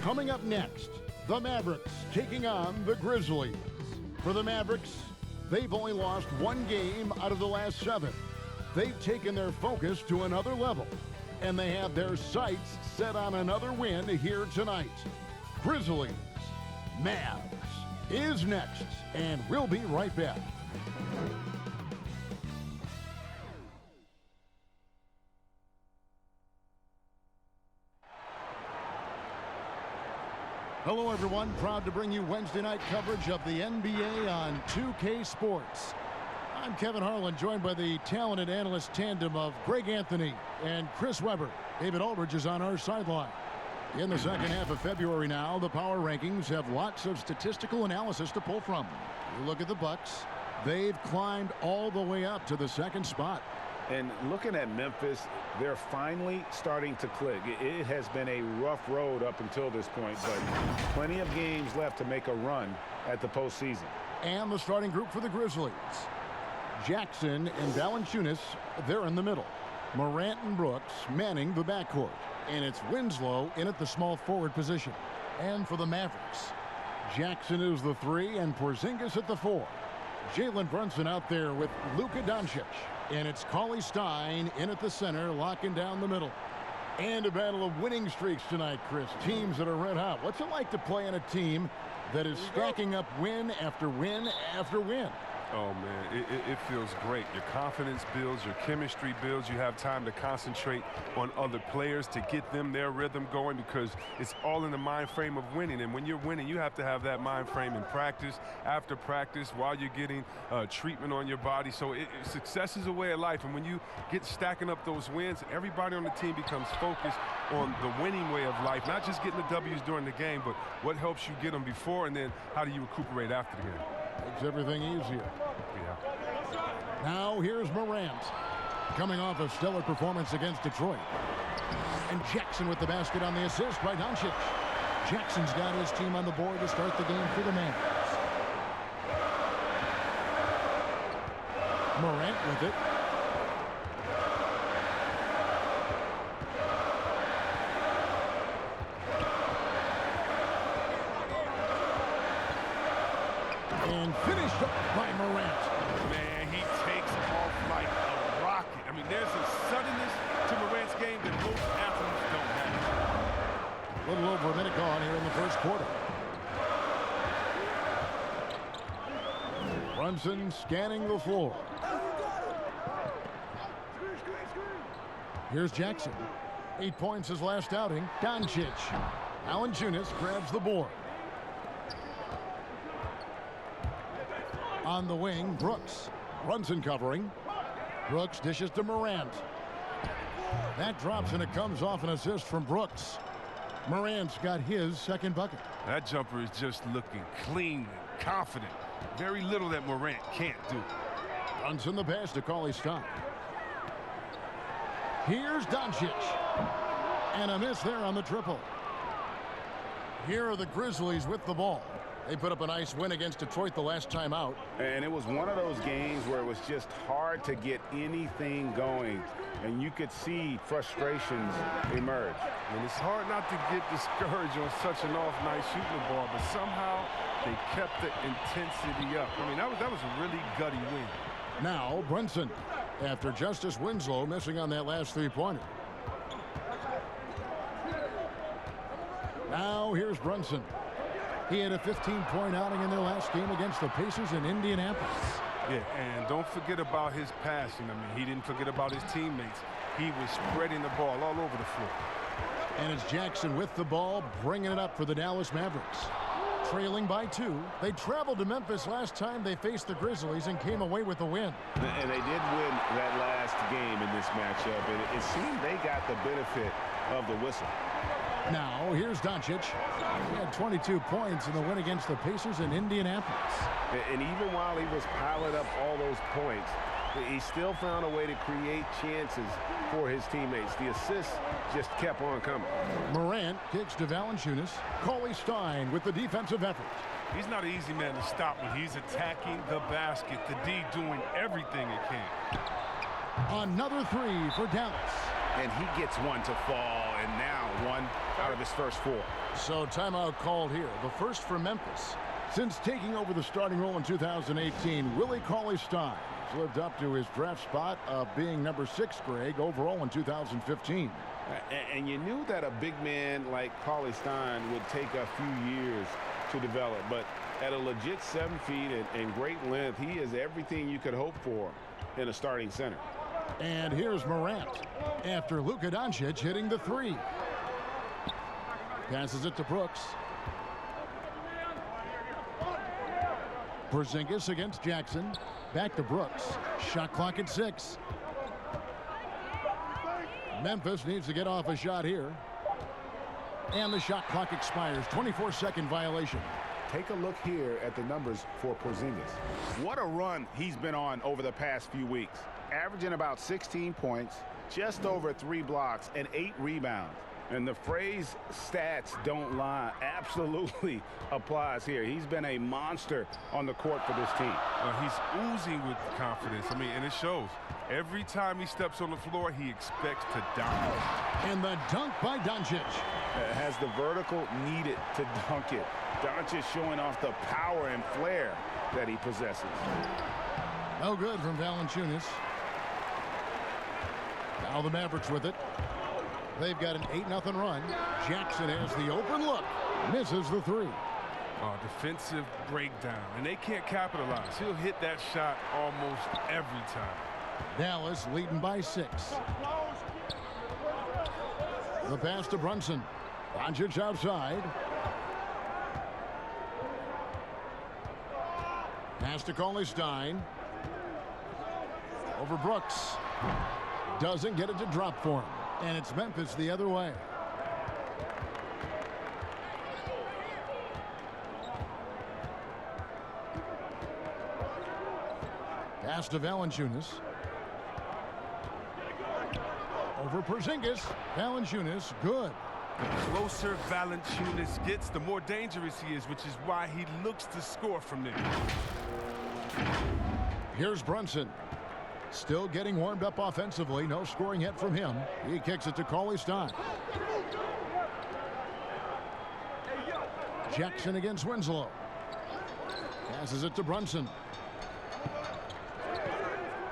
Coming up next, the Mavericks taking on the Grizzlies. For the Mavericks, they've only lost one game out of the last 7. They've taken their focus to another level, and they have their sights set on another win here tonight. Grizzlies, Mavs is next, and we'll be right back. Hello, everyone. Proud to bring you Wednesday night coverage of the NBA on 2K Sports. I'm Kevin Harlan, joined by the talented analyst tandem of Greg Anthony and Chris Webber. David Aldridge is on our sideline. In the second half of February now, the power rankings have lots of statistical analysis to pull from. You look at the Bucks. They've climbed all the way up to the second spot. And looking at Memphis, they're finally starting to click. It has been a rough road up until this point, but plenty of games left to make a run at the postseason. And the starting group for the Grizzlies. Jackson and Valanciunas, they're in the middle. Morant and Brooks manning the backcourt. And it's Winslow in at the small forward position. And for the Mavericks, Jackson is the 3 and Porzingis at the 4. Jalen Brunson out there with Luka Doncic. And it's Cauley Stein in at the center, locking down the middle. And a battle of winning streaks tonight, Chris. Teams that are red hot. What's it like to play in a team that is stacking up win after win after win? Oh, man, it feels great. Your confidence builds, your chemistry builds. You have time to concentrate on other players to get them their rhythm going because it's all in the mind frame of winning. And when you're winning, you have to have that mind frame in practice, after practice, while you're getting treatment on your body. So success is a way of life. And when you get stacking up those wins, everybody on the team becomes focused on the winning way of life, not just getting the W's during the game, but what helps you get them before and then how do you recuperate after the game. Makes everything easier. Yeah. Now here's Morant, coming off a stellar performance against Detroit. And Jackson with the basket on the assist by Doncic. Jackson's got his team on the board to start the game for the Mavericks. Morant with it. And finished up by Morant. Man, he takes off like a rocket. I mean, there's a suddenness to Morant's game that most athletes don't have. A little over a minute gone here in the first quarter. Brunson scanning the floor. Here's Jackson. 8 points his last outing. Doncic. Valanciunas grabs the board. On the wing, Brooks. Brunson covering. Brooks dishes to Morant. That drops and it comes off an assist from Brooks. Morant's got his second bucket. That jumper is just looking clean and confident. Very little that Morant can't do. Brunson the pass to Cauley Stein. Here's Doncic. And a miss there on the triple. Here are the Grizzlies with the ball. They put up a nice win against Detroit the last time out. And it was one of those games where it was just hard to get anything going. And you could see frustrations emerge. And it's hard not to get discouraged on such an off night shooting the ball, but somehow they kept the intensity up. I mean, that was a really gutty win. Now Brunson, after Justice Winslow missing on that last three-pointer. Now here's Brunson. He had a 15-point outing in their last game against the Pacers in Indianapolis. Yeah, and don't forget about his passing. I mean, he didn't forget about his teammates. He was spreading the ball all over the floor. And it's Jackson with the ball, bringing it up for the Dallas Mavericks. Trailing by 2. They traveled to Memphis last time they faced the Grizzlies and came away with a win. And they did win that last game in this matchup. And it seemed they got the benefit of the whistle. Now, here's Doncic. He had 22 points in the win against the Pacers in Indianapolis. And even while he was piling up all those points, he still found a way to create chances for his teammates. The assists just kept on coming. Morant kicks to Valanciunas. Cauley Stein with the defensive effort. He's not an easy man to stop when he's attacking the basket. The D doing everything it can. Another three for Dallas. And he gets one to fall. and now 1 out of his first 4. So timeout called here, the first for Memphis. Since taking over the starting role in 2018, Willie Cauley-Stein has lived up to his draft spot of being number 6, Greg, overall in 2015. And you knew that a big man like Cauley-Stein would take a few years to develop, but at a legit 7 feet and great length, he is everything you could hope for in a starting center. And here's Morant after Luka Doncic hitting the 3. Passes it to Brooks. Porzingis against Jackson. Back to Brooks. Shot clock at 6. Memphis needs to get off a shot here. And the shot clock expires. 24-second violation. Take a look here at the numbers for Porzingis. What a run he's been on over the past few weeks. Averaging about 16 points, just over 3 blocks, and 8 rebounds. And the phrase stats don't lie absolutely applies here. He's been a monster on the court for this team. He's oozing with confidence. I mean, and it shows. Every time he steps on the floor, he expects to dominate. And the dunk by Doncic. Has the vertical needed to dunk it. Doncic showing off the power and flair that he possesses. No good from Valanciunas. Now the Mavericks with it. They've got an 8-0 run. Jackson has the open look. Misses the 3. Defensive breakdown, and they can't capitalize. He'll hit that shot almost every time. Dallas leading by 6. The pass to Brunson. Doncic outside. Pass to Cauley-Stein. Over Brooks. Doesn't get it to drop for him. And it's Memphis the other way. Pass to Valanciunas. Over Porzingis. Valanciunas, good. The closer Valanciunas gets, the more dangerous he is, which is why he looks to score from there. Here's Brunson. Still getting warmed up offensively. No scoring yet from him. He kicks it to Cauley-Stein. Jackson against Winslow. Passes it to Brunson.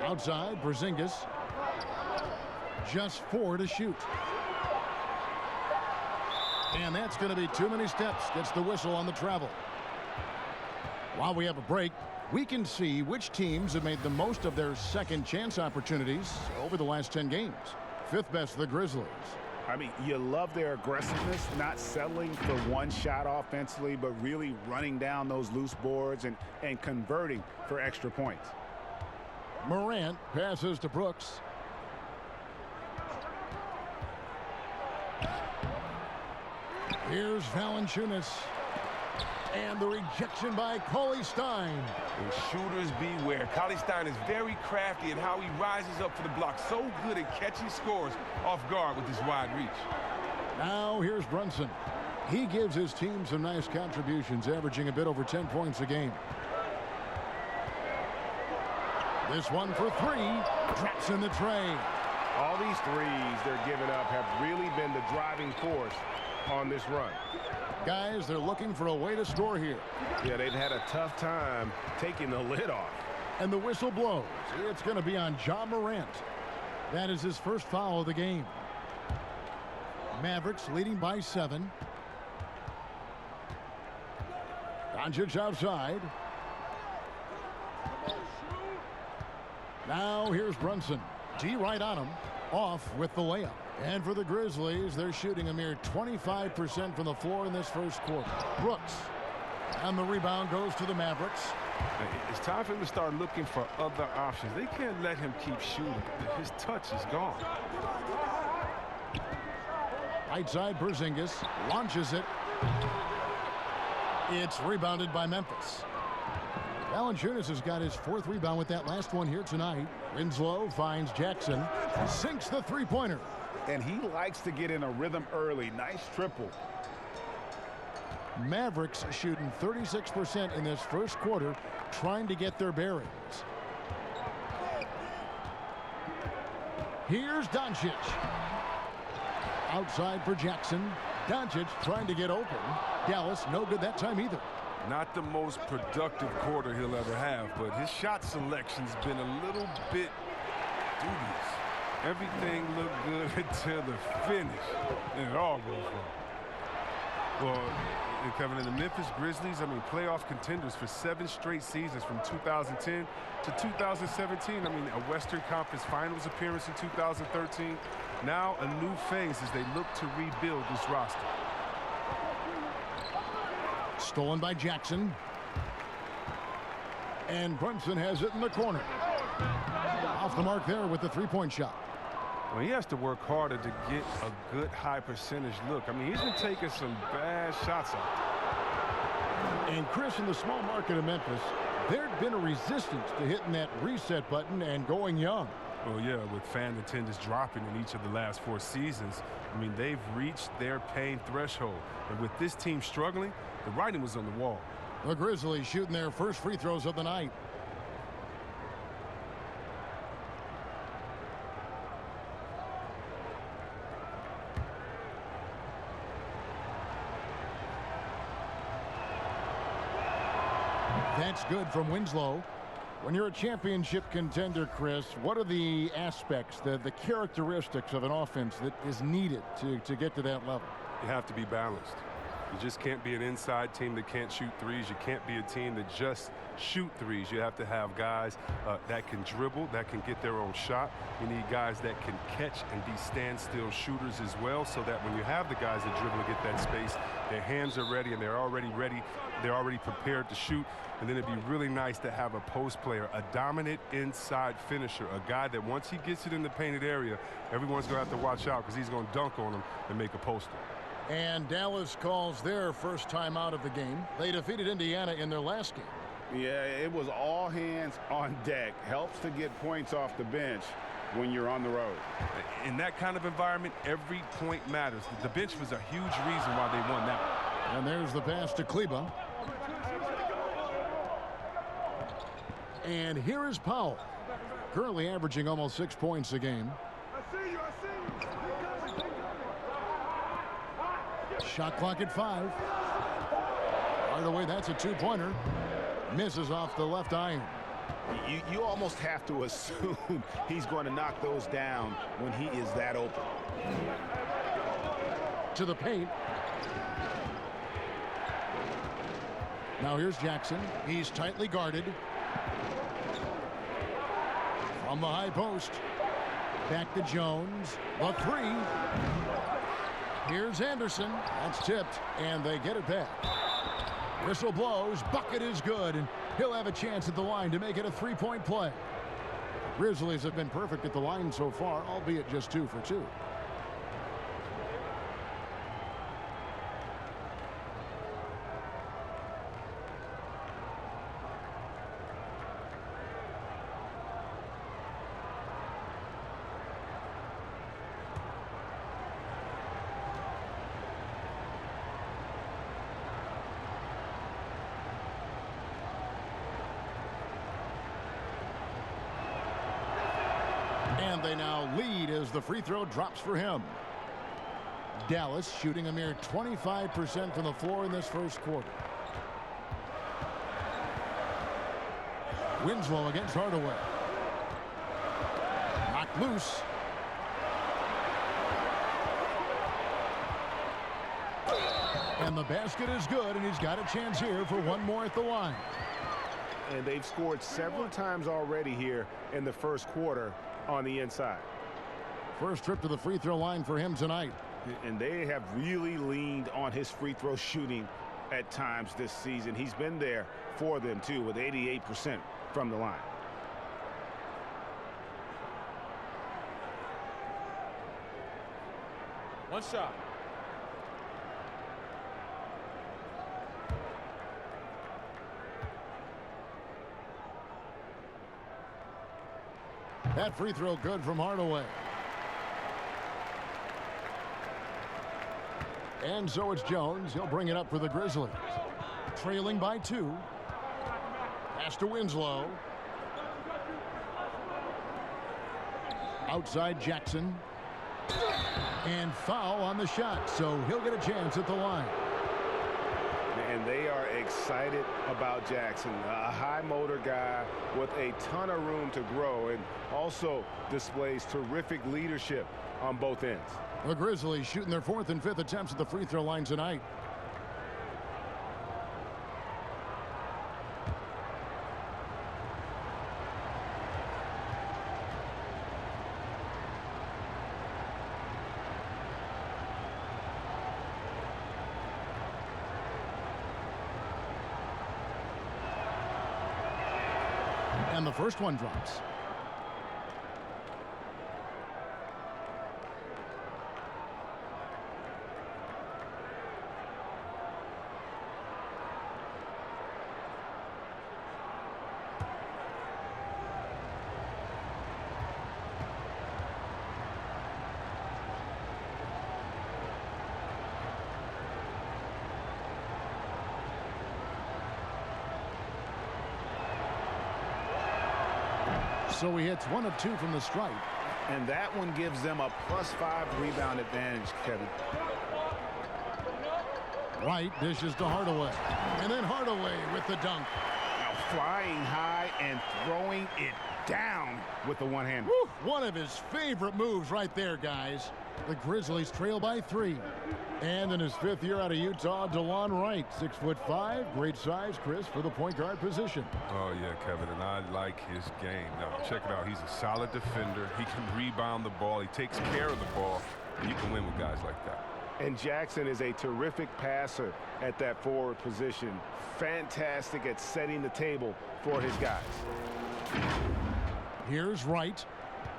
Outside, Porzingis. Just 4 to shoot. And that's going to be too many steps. Gets the whistle on the travel. While we have a break, we can see which teams have made the most of their second chance opportunities over the last 10 games. 5th best, the Grizzlies. I mean, you love their aggressiveness, not settling for one shot offensively, but really running down those loose boards and converting for extra points. Morant passes to Brooks. Here's Valanciunas. And the rejection by Cauley-Stein. And shooters beware. Cauley-Stein is very crafty in how he rises up for the block. So good at catching scores off guard with his wide reach. Now here's Brunson. He gives his team some nice contributions, averaging a bit over 10 points a game. This one for 3. Drops in the tray. All these threes they're giving up have really been the driving force on this run. Guys, they're looking for a way to score here. Yeah, they've had a tough time taking the lid off. And the whistle blows. It's going to be on Ja Morant. That is his first foul of the game. Mavericks leading by 7. Doncic outside. Now here's Brunson. D right on him. Off with the layup. And for the Grizzlies, they're shooting a mere 25% from the floor in this first quarter. Brooks. And the rebound goes to the Mavericks. It's time for him to start looking for other options. They can't let him keep shooting. His touch is gone. Right side, Porzingis launches it. It's rebounded by Memphis. Valanciunas has got his 4th rebound with that last one here tonight. Winslow finds Jackson. Sinks the three-pointer. And he likes to get in a rhythm early. Nice triple. Mavericks shooting 36% in this first quarter, trying to get their bearings. Here's Doncic. Outside for Jackson. Doncic trying to get open. Dallas no good that time either. Not the most productive quarter he'll ever have, but his shot selection's been a little bit dubious. Everything looked good until the finish, and it all goes wrong. Well, Kevin, in the Memphis Grizzlies, I mean, playoff contenders for 7 straight seasons from 2010 to 2017. I mean, a Western Conference Finals appearance in 2013. Now a new phase as they look to rebuild this roster. Stolen by Jackson. And Brunson has it in the corner. Off the mark there with the three-point shot. Well, he has to work harder to get a good high percentage look. I mean, he's been taking some bad shots out there. And Chris, in the small market of Memphis, there'd been a resistance to hitting that reset button and going young. Well, yeah, with fan attendance dropping in each of the last 4 seasons, I mean, they've reached their pain threshold. And with this team struggling, the writing was on the wall. The Grizzlies shooting their first free throws of the night. That's good from Winslow. When you're a championship contender, Chris, what are the aspects, the characteristics of an offense that is needed to get to that level? You have to be balanced. You just can't be an inside team that can't shoot threes. You can't be a team that just shoot threes. You have to have guys that can dribble, that can get their own shot. You need guys that can catch and be standstill shooters as well, so that when you have the guys that dribble and get that space, their hands are ready and they're already ready. They're already prepared to shoot. And then it'd be really nice to have a post player, a dominant inside finisher, a guy that once he gets it in the painted area, everyone's going to have to watch out because he's going to dunk on him and make a poster. And Dallas calls their first time out of the game. They defeated Indiana in their last game. Yeah, it was all hands on deck. Helps to get points off the bench when you're on the road. In that kind of environment, every point matters. The bench was a huge reason why they won that one. And there's the pass to Kleba. And here is Powell, currently averaging almost 6 points a game. Shot clock at 5. Hardaway, that's a 2-pointer. Misses off the left iron. You almost have to assume he's going to knock those down when he is that open. To the paint. Now here's Jackson. He's tightly guarded. From the high post. Back to Jones. The 3. Here's Anderson. That's tipped, and they get it back. Whistle blows. Bucket is good, and he'll have a chance at the line to make it a 3-point play. Grizzlies have been perfect at the line so far, albeit just 2 for 2. And they now lead as the free throw drops for him. Dallas shooting a mere 25% from the floor in this first quarter. Winslow against Hardaway. Knocked loose. And the basket is good, and he's got a chance here for one more at the line. And they've scored several times already here in the first quarter on the inside. First trip to the free throw line for him tonight. And they have really leaned on his free throw shooting at times this season. He's been there for them, too, with 88% from the line. One shot. That free throw good from Hardaway. And so it's Jones. He'll bring it up for the Grizzlies. Trailing by 2. Pass to Winslow. Outside Jackson. And foul on the shot, so he'll get a chance at the line. And they are excited about Jackson, a high motor guy with a ton of room to grow and also displays terrific leadership on both ends. The Grizzlies shooting their 4th and 5th attempts at the free throw line tonight. And the first one drops. So he hits 1 of 2 from the stripe. And that one gives them a +5 rebound advantage, Kevin. Wright dishes to Hardaway. And then Hardaway with the dunk. Now flying high and throwing it down with the one-hand. One of his favorite moves right there, guys. The Grizzlies trail by 3. And in his 5th year out of Utah, DeLon Wright, 6'5", great size, Chris, for the point guard position. Oh, yeah, Kevin, and I like his game. Now, check it out. He's a solid defender. He can rebound the ball. He takes care of the ball. You can win with guys like that. And Jackson is a terrific passer at that forward position. Fantastic at setting the table for his guys. Here's Wright.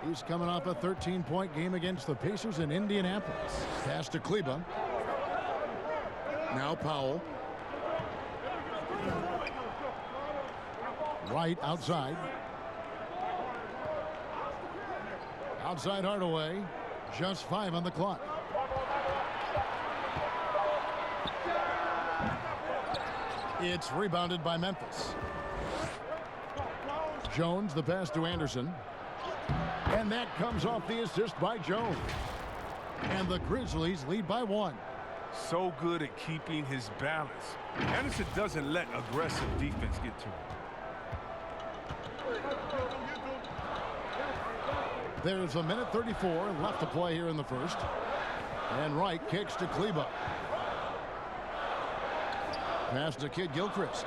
He's coming off a 13-point game against the Pacers in Indianapolis. Pass to Kleba. Now Powell. Wright outside. Outside Hardaway. Just 5 on the clock. It's rebounded by Memphis. Jones, the pass to Anderson. And that comes off the assist by Jones. And the Grizzlies lead by 1. So good at keeping his balance. Anderson doesn't let aggressive defense get to him. There's a minute 34 left to play here in the first. And Wright kicks to Kleba. Pass to Kid Gilchrist.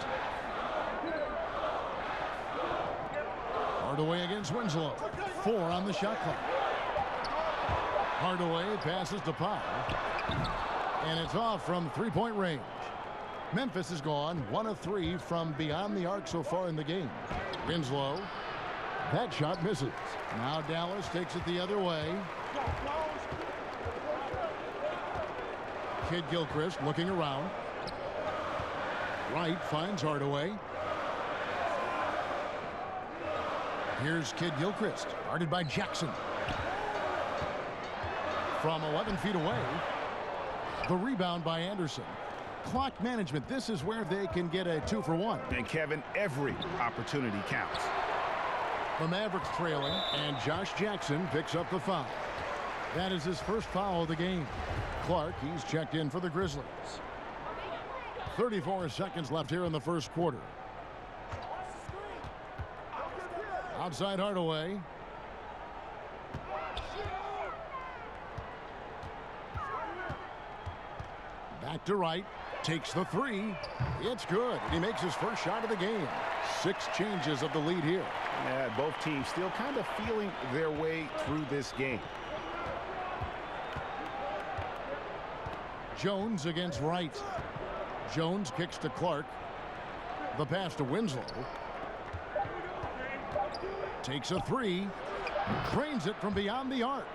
Hardaway against Winslow. 4 on the shot clock. Hardaway passes to Powell. And it's off from 3-point range. Memphis is gone 1 of 3 from beyond the arc so far in the game. Winslow. That shot misses. Now Dallas takes it the other way. Kid Gilchrist looking around. Wright finds Hardaway. Here's Kid Gilchrist, guarded by Jackson. From 11 feet away, the rebound by Anderson. Clock management, this is where they can get a 2-for-1. And Kevin, every opportunity counts. The Mavericks trailing, and Josh Jackson picks up the foul. That is his first foul of the game. Clark, he's checked in for the Grizzlies. 34 seconds left here in the first quarter. Outside Hardaway. Back to Wright. Takes the 3. It's good. He makes his first shot of the game. 6 changes of the lead here. Yeah, both teams still kind of feeling their way through this game. Jones against Wright. Jones kicks to Clark. The pass to Winslow. Takes a 3. Drains it from beyond the arc.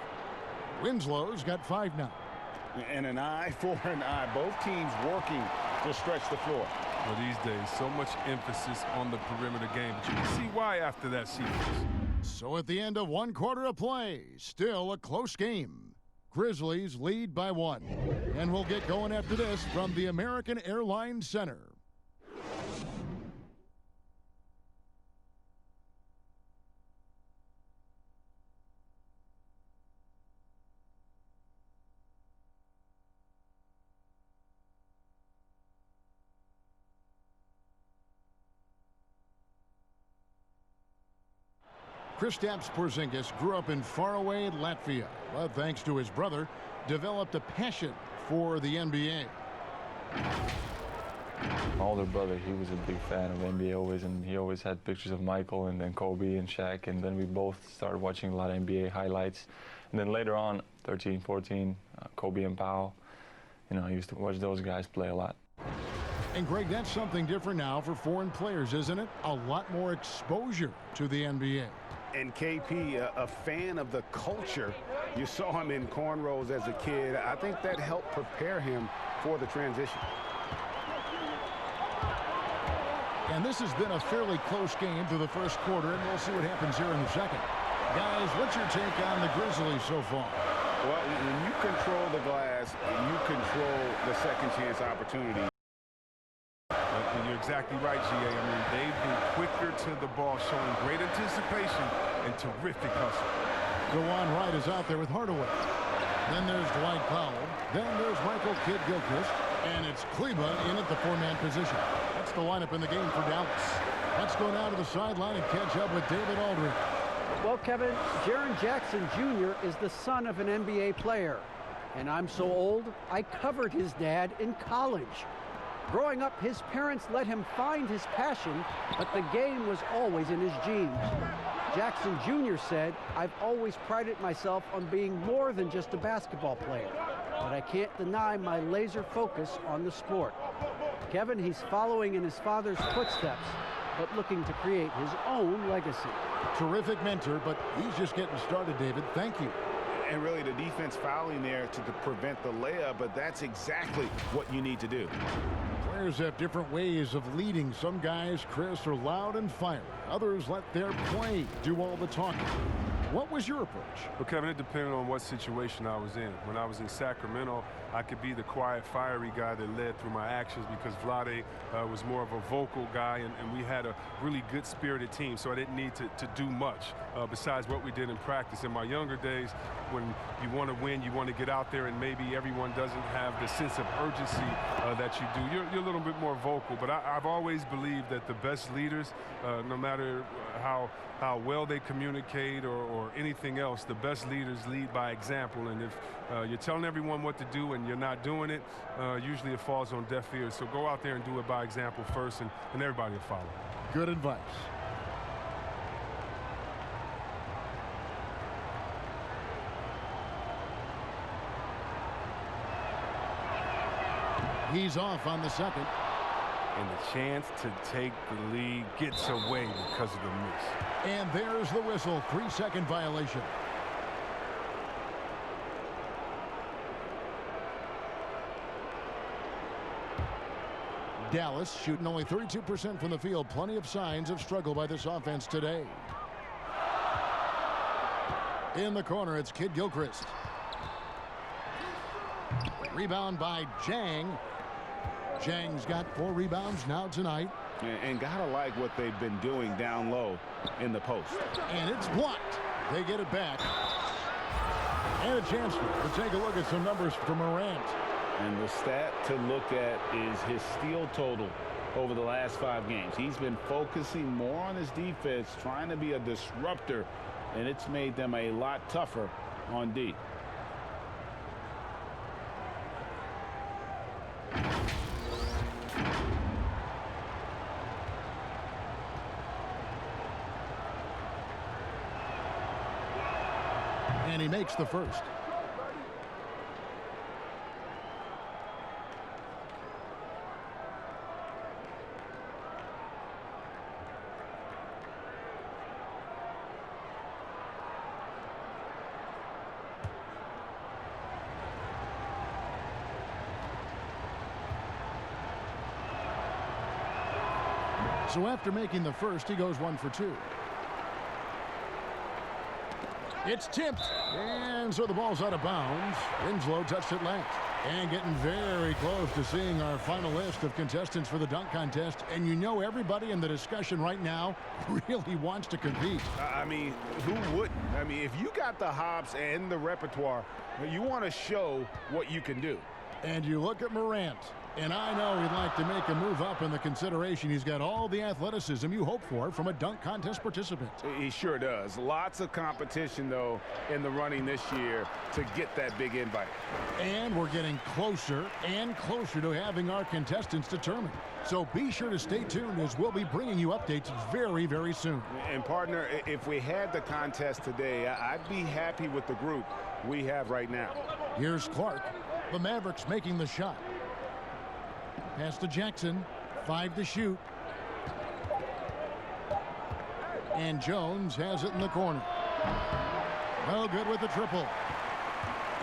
Winslow's got 5 now. And an eye for an eye. Both teams working to stretch the floor. Well, these days, so much emphasis on the perimeter game, but you can see why after that sequence. So at the end of 1 quarter of play, still a close game. Grizzlies lead by 1. And we'll get going after this from the American Airlines Center. Kristaps Porzingis grew up in faraway Latvia, but thanks to his brother, developed a passion for the NBA. My older brother, he was a big fan of NBA always, and he always had pictures of Michael and then Kobe and Shaq, and then we both started watching a lot of NBA highlights. And then later on, 13, 14, Kobe and Powell, you know, I used to watch those guys play a lot. And Greg, that's something different now for foreign players, isn't it? A lot more exposure to the NBA. And KP, a fan of the culture. You saw him in cornrows as a kid. I think that helped prepare him for the transition. And this has been a fairly close game through the first quarter, and we'll see what happens here in the second. Guys, what's your take on the Grizzlies so far? Well, when you control the glass, you control the second chance opportunity. You're exactly right, GA. I mean, they've been quicker to the ball, showing great anticipation and terrific hustle. Dewan Wright is out there with Hardaway. Then there's Dwight Powell. Then there's Michael Kidd-Gilchrist. And it's Kleba in at the four-man position. That's the lineup in the game for Dallas. Let's go now to the sideline and catch up with David Aldridge. Well, Kevin, Jaren Jackson Jr. is the son of an NBA player. And I'm so old, I covered his dad in college. Growing up, his parents let him find his passion, but the game was always in his genes. Jackson Jr. said, "I've always prided myself on being more than just a basketball player, but I can't deny my laser focus on the sport." Kevin, he's following in his father's footsteps, but looking to create his own legacy. Terrific mentor, but he's just getting started, David. Thank you. And really the defense fouling there to prevent the layup, but that's exactly what you need to do. Players have different ways of leading. Some guys, Chris, are loud and fiery. Others let their play do all the talking. What was your approach? Well, Kevin, it depended on what situation I was in. When I was in Sacramento, I could be the quiet, fiery guy that led through my actions because Vlade was more of a vocal guy, and we had a really good-spirited team, so I didn't need to do much besides what we did in practice. In my younger days, when you want to win, you want to get out there, and maybe everyone doesn't have the sense of urgency that you do. You're a little bit more vocal, but I've always believed that the best leaders, no matter how well they communicate or anything else, the best leaders lead by example. And if you're telling everyone what to do and you're not doing it, usually it falls on deaf ears. So go out there and do it by example first, and everybody will follow. Good advice. He's off on the second. And the chance to take the lead gets away because of the miss. And there's the whistle. 3-second violation. Dallas shooting only 32% from the field. Plenty of signs of struggle by this offense today. In the corner, it's Kidd-Gilchrist. Rebound by Jang. Jang's got 4 rebounds now tonight. And gotta like what they've been doing down low in the post. And it's blocked. They get it back. And a chance to take a look at some numbers from Morant. And the stat to look at is his steal total over the last 5 games. He's been focusing more on his defense, trying to be a disruptor, and it's made them a lot tougher on D. And he makes the first. So after making the first, he goes 1 for 2. It's tipped, and so the ball's out of bounds. Winslow touched it last. And getting very close to seeing our final list of contestants for the dunk contest. And you know everybody in the discussion right now really wants to compete. I mean, who wouldn't? I mean, if you got the hops and the repertoire, you want to show what you can do. And you look at Morant. And I know he'd like to make a move up in the consideration. He's got all the athleticism you hope for from a dunk contest participant. He sure does. Lots of competition, though, in the running this year to get that big invite. And we're getting closer and closer to having our contestants determined. So be sure to stay tuned as we'll be bringing you updates very, very soon. And, partner, if we had the contest today, I'd be happy with the group we have right now. Here's Clark. The Mavericks making the shot. Pass to Jackson. 5 to shoot. And Jones has it in the corner. No good with the triple.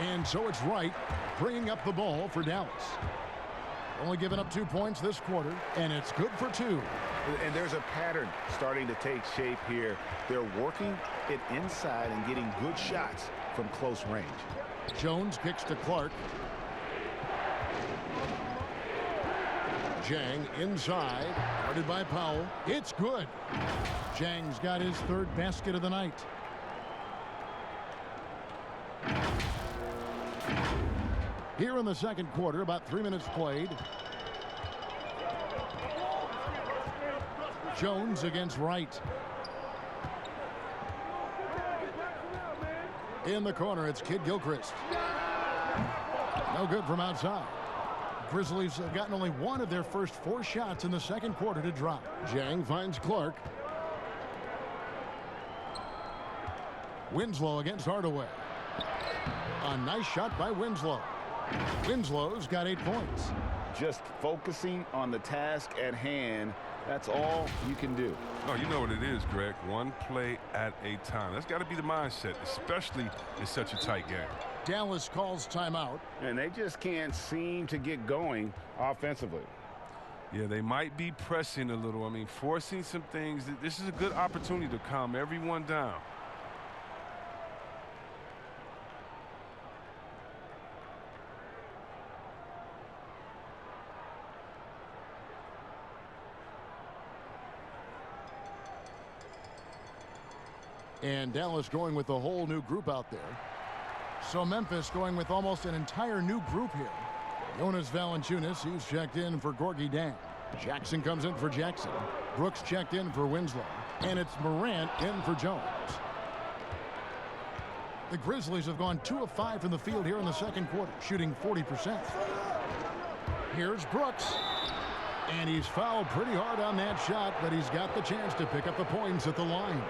And so it's Wright bringing up the ball for Dallas. Only giving up 2 points this quarter, and it's good for 2. And there's a pattern starting to take shape here. They're working it inside and getting good shots from close range. Jones kicks to Clark. Jang inside, guarded by Powell. It's good. Jang's got his 3rd basket of the night. Here in the second quarter, about 3 minutes played. Jones against Wright. In the corner, it's Kid Gilchrist. No good from outside. Grizzlies have gotten only 1 of their first 4 shots in the second quarter to drop. Jang finds Clark. Winslow against Hardaway. A nice shot by Winslow. Winslow's got 8 points. Just focusing on the task at hand, that's all you can do. Oh, you know what it is, Greg. One play at a time. That's got to be the mindset, especially in such a tight game. Dallas calls timeout. And they just can't seem to get going offensively. Yeah, they might be pressing a little. I mean, forcing some things. This is a good opportunity to calm everyone down. And Dallas going with a whole new group out there. So Memphis going with almost an entire new group here. Jonas Valanciunas, he's checked in for Gorgie Dan. Jackson comes in for Jackson. Brooks checked in for Winslow. And it's Morant in for Jones. The Grizzlies have gone 2 of 5 from the field here in the second quarter, shooting 40%. Here's Brooks. And he's fouled pretty hard on that shot, but he's got the chance to pick up the points at the line.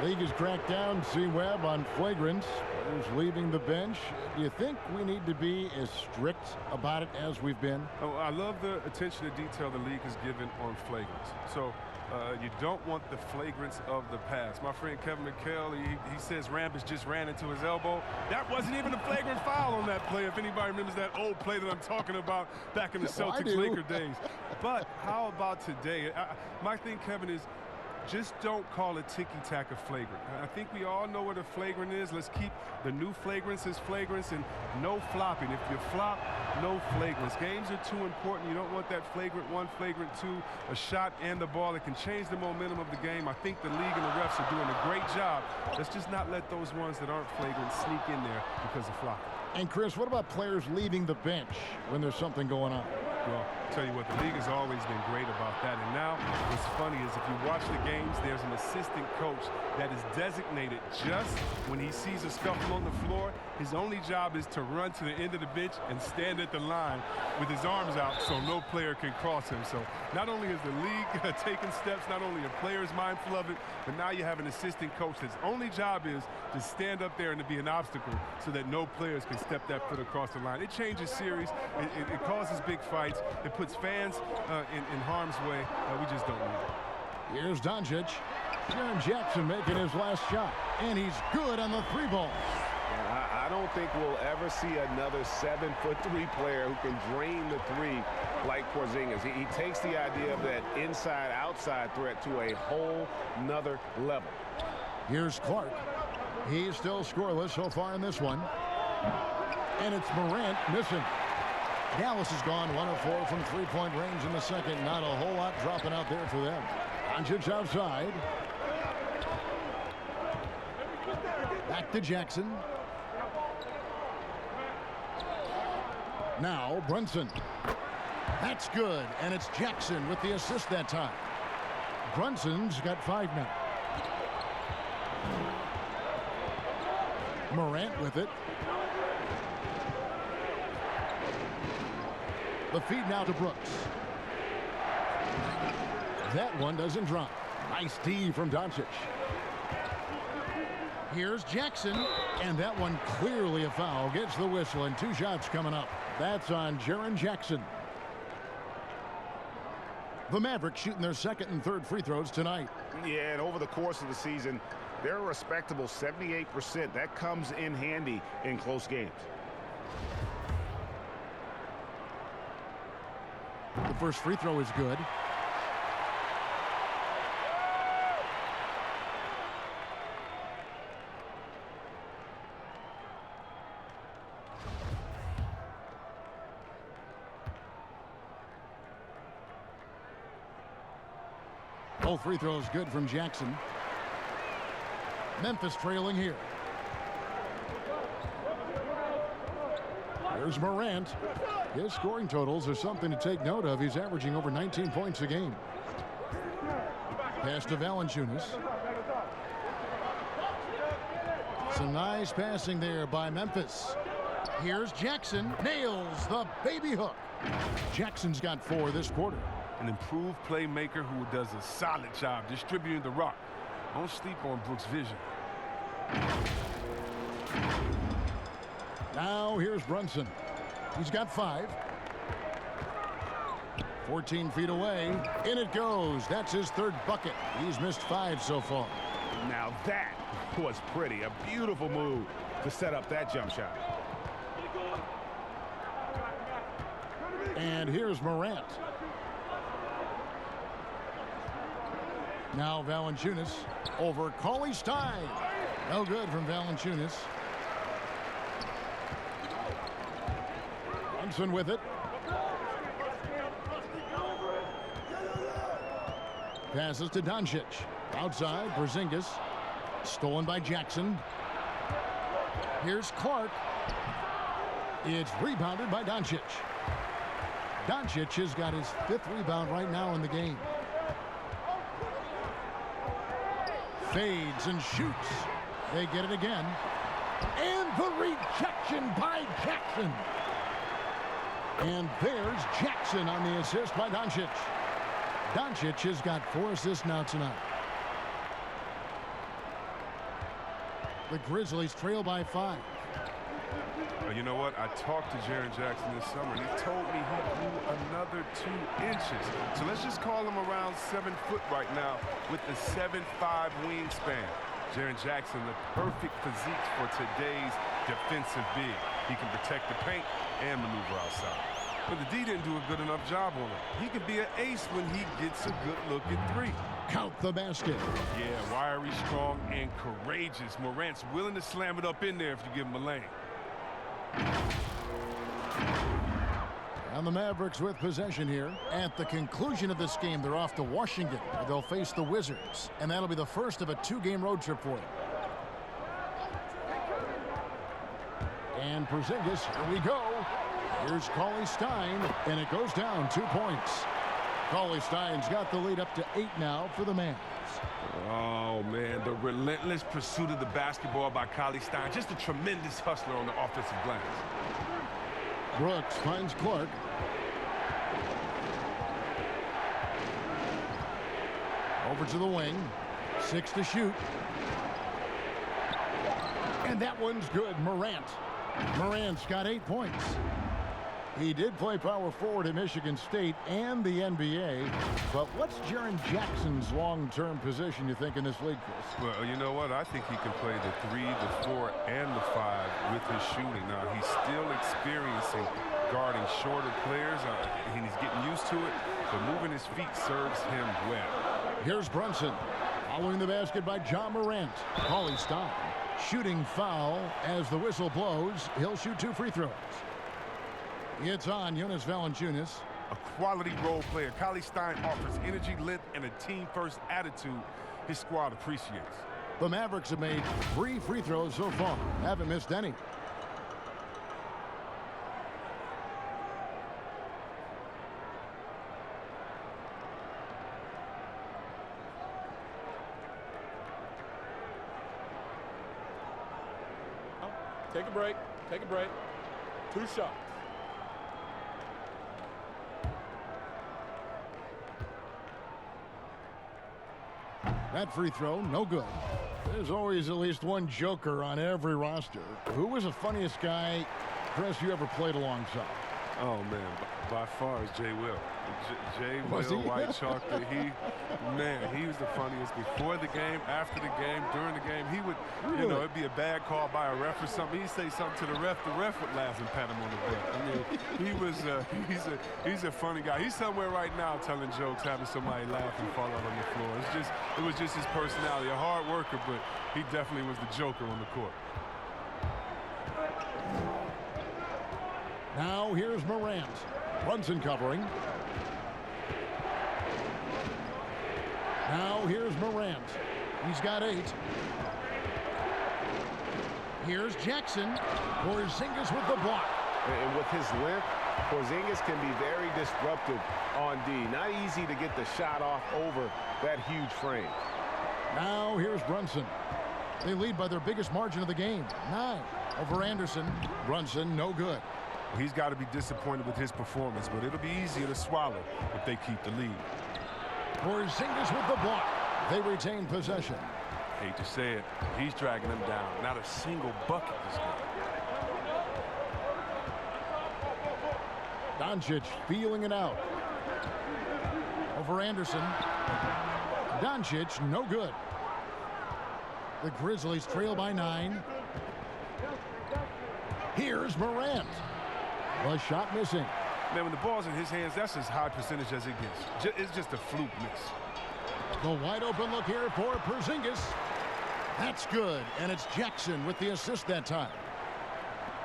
The league has cracked down C-Webb on flagrants. Players leaving the bench. Do you think we need to be as strict about it as we've been? Oh, I love the attention to detail the league has given on flagrants. So you don't want the flagrants of the past. My friend Kevin McHale, he says Rambis just ran into his elbow. That wasn't even a flagrant foul on that play, if anybody remembers that old play that I'm talking about back in the Celtics-Laker days. But how about today? My thing, Kevin, is just don't call a ticky-tack a flagrant. I think we all know what a flagrant is. Let's keep the new flagrants as flagrants and no flopping. If you flop, no flagrants. Games are too important. You don't want that flagrant 1, flagrant 2, a shot and the ball. It can change the momentum of the game. I think the league and the refs are doing a great job. Let's just not let those ones that aren't flagrant sneak in there because of flopping. And Chris, what about players leaving the bench when there's something going on? Well, I'll tell you what, the league has always been great about that. And now what's funny is if you watch the games, there's an assistant coach that is designated just when he sees a scuffle on the floor. His only job is to run to the end of the bench and stand at the line with his arms out so no player can cross him. So not only is the league taking steps, not only are players mindful of it, but now you have an assistant coach whose only job is to stand up there and to be an obstacle so that no players can step that foot across the line. It changes series. It causes big fights. It puts fans in harm's way. We just don't need it. Here's Doncic. Jaren Jackson making his last shot. And he's good on the 3-ball. I don't think we'll ever see another 7'3" player who can drain the 3 like Porzingis. He takes the idea of that inside-outside threat to a whole nother level. Here's Clark. He's still scoreless so far in this one. And it's Morant missing. Dallas has gone 1 of 4 from 3-point range in the second. Not a whole lot dropping out there for them. Doncic outside. Back to Jackson. Now Brunson. That's good, and it's Jackson with the assist that time. Brunson's got 5 now. Morant with it. The feed now to Brooks. That one doesn't drop. Nice D from Doncic. Here's Jackson, and that one clearly a foul. Gets the whistle, and 2 shots coming up. That's on Jaren Jackson. The Mavericks shooting their second and third free throws tonight. Yeah, and over the course of the season, they're a respectable 78%. That comes in handy in close games. The first free throw is good. Both free throws good from Jackson. Memphis trailing here. There's Morant. His scoring totals are something to take note of. He's averaging over 19 points a game. Pass to Valanciunas. Some nice passing there by Memphis. Here's Jackson. Nails the baby hook. Jackson's got 4 this quarter. An improved playmaker who does a solid job distributing the rock. Don't sleep on Brooks' vision. Now here's Brunson. He's got 5. 14 feet away. In it goes. That's his 3rd bucket. He's missed 5 so far. Now that was pretty. A beautiful move to set up that jump shot. And here's Morant. Now Valanciunas over Cauley Stein. No good from Valanciunas. Brunson with it. Passes to Doncic. Outside, Porzingis. Stolen by Jackson. Here's Clark. It's rebounded by Doncic. Doncic has got his 5th rebound right now in the game. Fades and shoots. They get it again. And the rejection by Jackson. And there's Jackson on the assist by Doncic. Doncic has got 4 assists now tonight. The Grizzlies trail by 5. You know what? I talked to Jaren Jackson this summer, and he told me he grew another 2 inches. So let's just call him around 7 foot right now with the 7'5" wingspan. Jaren Jackson, the perfect physique for today's defensive big. He can protect the paint and maneuver outside. But the D didn't do a good enough job on him. He can be an ace when he gets a good look at 3. Count the basket. Yeah, wiry, strong, and courageous. Morant's willing to slam it up in there if you give him a lane. And the Mavericks with possession here. At the conclusion of this game, they're off to Washington, where they'll face the Wizards. And that'll be the first of a 2-game road trip for them. And Porzingis, here we go. Here's Cauley Stein, and it goes down 2 points. Cauley Stein's got the lead up to 8 now for the Mavs. Oh, man, the relentless pursuit of the basketball by Cauley Stein. Just a tremendous hustler on the offensive glass. Brooks finds Clark. Over to the wing. 6 to shoot. And that one's good. Morant's got 8 points. He did play power forward at Michigan State and the NBA. But what's Jaren Jackson's long-term position, you think, in this league, Chris? Well, you know what? I think he can play the 3, the 4, and the 5 with his shooting. Now, he's still experiencing guarding shorter players, and he's getting used to it, but moving his feet serves him well. Here's Brunson. Following the basket by John Morant. Cauley Stein. Shooting foul as the whistle blows. He'll shoot 2 free throws. It's on Jonas Valanciunas. A quality role player. Cauley Stein offers energy, length, and a team-first attitude his squad appreciates. The Mavericks have made 3 free throws so far. Haven't missed any. Take a break. Take a break. 2 shots. That free throw, no good. There's always at least one joker on every roster. Who was the funniest guy, Chris, you ever played alongside? Oh, man, by far is Jay Will. Jay Was Will, he? White Chocolate, he was the funniest before the game, after the game, during the game. He would, Really? you know, it'd be a bad call by a ref or something. He'd say something to the ref would laugh and pat him on the butt. I mean, he was, he's a funny guy. He's somewhere right now telling jokes, having somebody laugh and fall out on the floor. It was just his personality, a hard worker, but he definitely was the joker on the court. Now here's Morant. Brunson covering. Now here's Morant. He's got 8. Here's Jackson. Porzingis with the block. And with his length, Porzingis can be very disruptive on D. Not easy to get the shot off over that huge frame. Now here's Brunson. They lead by their biggest margin of the game, 9 over Anderson. Brunson, no good. He's got to be disappointed with his performance, but it'll be easier to swallow if they keep the lead. Porzingis with the block. They retain possession. Hate to say it, he's dragging them down. Not a single bucket this game. Doncic feeling it out. Over Anderson. Doncic, no good. The Grizzlies trail by 9. Here's Morant. The shot missing. Man, when the ball's in his hands, that's as high percentage as it gets. It's just a fluke miss. The wide open look here for Porzingis. That's good, and it's Jackson with the assist that time.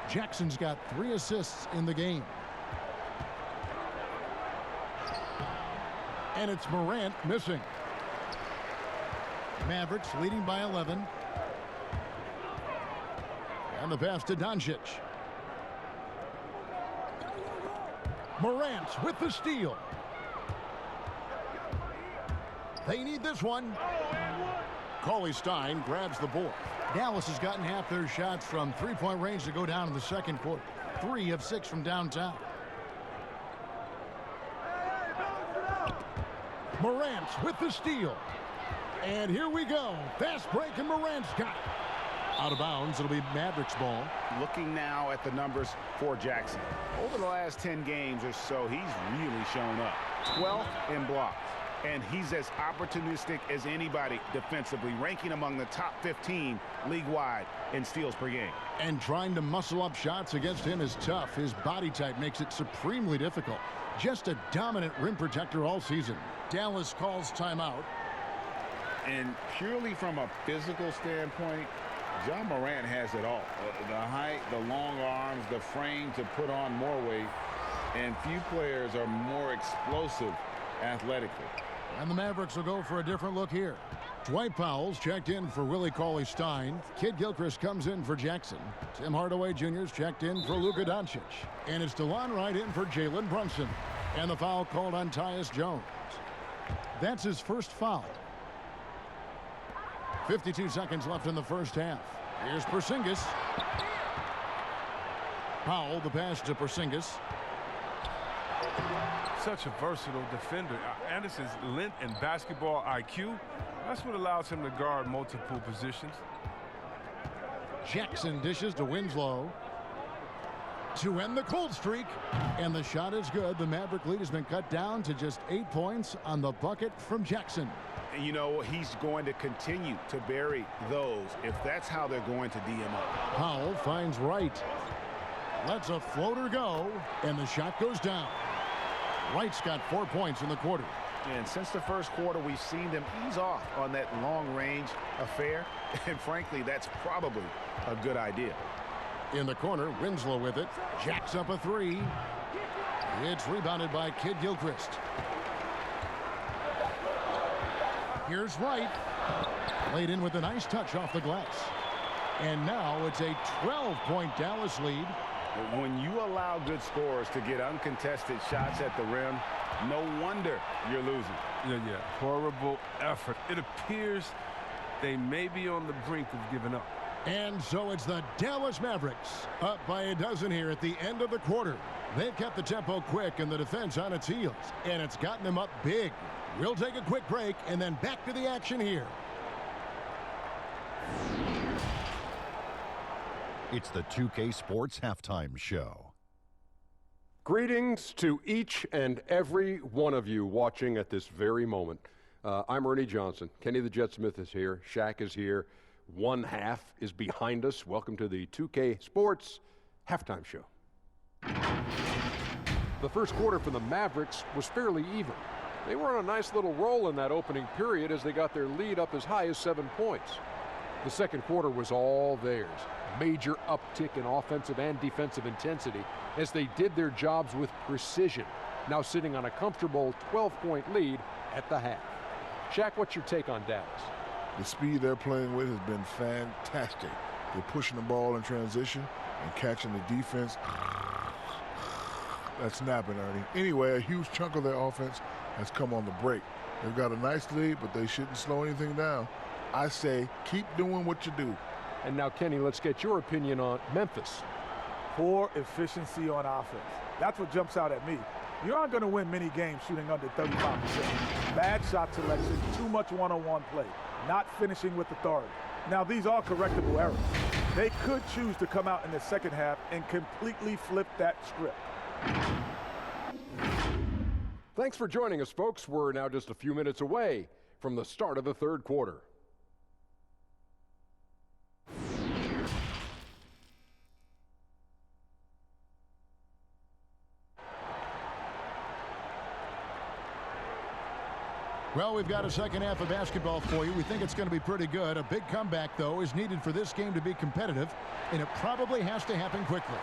Jackson's got 3 assists in the game. And it's Morant missing. Mavericks leading by 11. And the pass to Doncic. Morant with the steal. They need this one. Cauley-Stein grabs the board. Dallas has gotten half their shots from three-point range to go down in the second quarter. 3 of 6 from downtown. Morant with the steal. And here we go. Fast break, and Morant's got it. Out of bounds, it'll be Mavericks ball. Looking now at the numbers for Jackson. Over the last 10 games or so, he's really shown up. 12th in blocks. And he's as opportunistic as anybody defensively, ranking among the top 15 league-wide in steals per game. And trying to muscle up shots against him is tough. His body type makes it supremely difficult. Just a dominant rim protector all season. Dallas calls timeout. And purely from a physical standpoint, John Morant has it all. The height, the long arms, the frame to put on more weight. And few players are more explosive athletically. And the Mavericks will go for a different look here. Dwight Powell's checked in for Willie Cauley-Stein. Kid Gilchrist comes in for Jackson. Tim Hardaway Jr.'s checked in for Luka Doncic. And it's DeLon Wright in for Jalen Brunson. And the foul called on Tyus Jones. That's his first foul. 52 seconds left in the first half. Here's Porzingis. Powell, the pass to Porzingis. Such a versatile defender. Anderson's length and basketball IQ, that's what allows him to guard multiple positions. Jackson dishes to Winslow to end the cold streak, and the shot is good. The Maverick lead has been cut down to just 8 points on the bucket from Jackson. And you know, he's going to continue to bury those if that's how they're going to D him up. Powell finds Wright. Lets a floater go, and the shot goes down. Wright's got 4 points in the quarter. And since the first quarter, we've seen them ease off on that long-range affair. And frankly, that's probably a good idea. In the corner, Winslow with it. Jacks up a 3. It's rebounded by Kid Gilchrist. Here's Wright. Laid in with a nice touch off the glass. And now it's a 12-point Dallas lead. When you allow good scorers to get uncontested shots at the rim, no wonder you're losing. Yeah. Horrible effort. It appears they may be on the brink of giving up. And so it's the Dallas Mavericks up by a dozen here at the end of the quarter. They've kept the tempo quick and the defense on its heels, and it's gotten them up big. We'll take a quick break and then back to the action here. It's the 2K Sports Halftime Show. Greetings to each and every one of you watching at this very moment. I'm Ernie Johnson. Kenny the Jet Smith is here. Shaq is here. One half is behind us. Welcome to the 2K Sports Halftime Show. The first quarter for the Mavericks was fairly even. They were on a nice little roll in that opening period as they got their lead up as high as 7 points. The second quarter was all theirs. Major uptick in offensive and defensive intensity as they did their jobs with precision, now sitting on a comfortable 12-point lead at the half. Shaq, what's your take on Dallas? The speed they're playing with has been fantastic. They're pushing the ball in transition and catching the defense. That's snapping, Ernie. Anyway, a huge chunk of their offense has come on the break. They've got a nice lead, but they shouldn't slow anything down. I say keep doing what you do. And now, Kenny, let's get your opinion on Memphis. Poor efficiency on offense. That's what jumps out at me. You aren't going to win many games shooting under 35%. Bad shot selection, too much one-on-one play, not finishing with authority. Now, these are correctable errors. They could choose to come out in the second half and completely flip that script. Thanks for joining us, folks. We're now just a few minutes away from the start of the third quarter. Well, we've got a second half of basketball for you. We think it's going to be pretty good. A big comeback, though, is needed for this game to be competitive, and it probably has to happen quickly.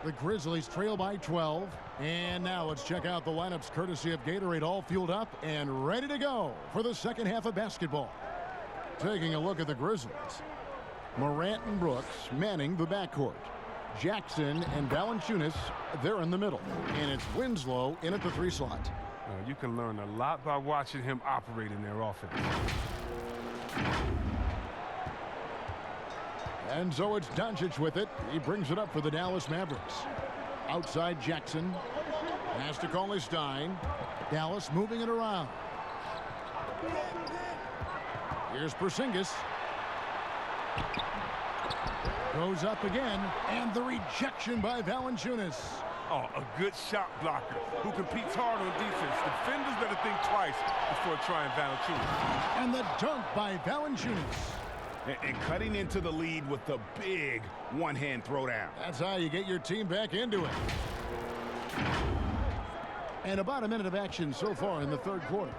The Grizzlies trail by 12. And now let's check out the lineups courtesy of Gatorade, all fueled up and ready to go for the second half of basketball. Taking a look at the Grizzlies. Morant and Brooks manning the backcourt. Jackson and Valanciunas, they're in the middle. And it's Winslow in at the 3 slot. You can learn a lot by watching him operate in their offense. And so it's Doncic with it. He brings it up for the Dallas Mavericks. Outside Jackson. Has to call his Stein. Dallas moving it around. Here's Porzingis. Goes up again, and the rejection by Valanciunas. Oh, a good shot blocker who competes hard on defense. Defenders better think twice before trying Valanciunas. And the dunk by Valanciunas. And cutting into the lead with the big one-hand throwdown. That's how you get your team back into it. And about a minute of action so far in the third quarter.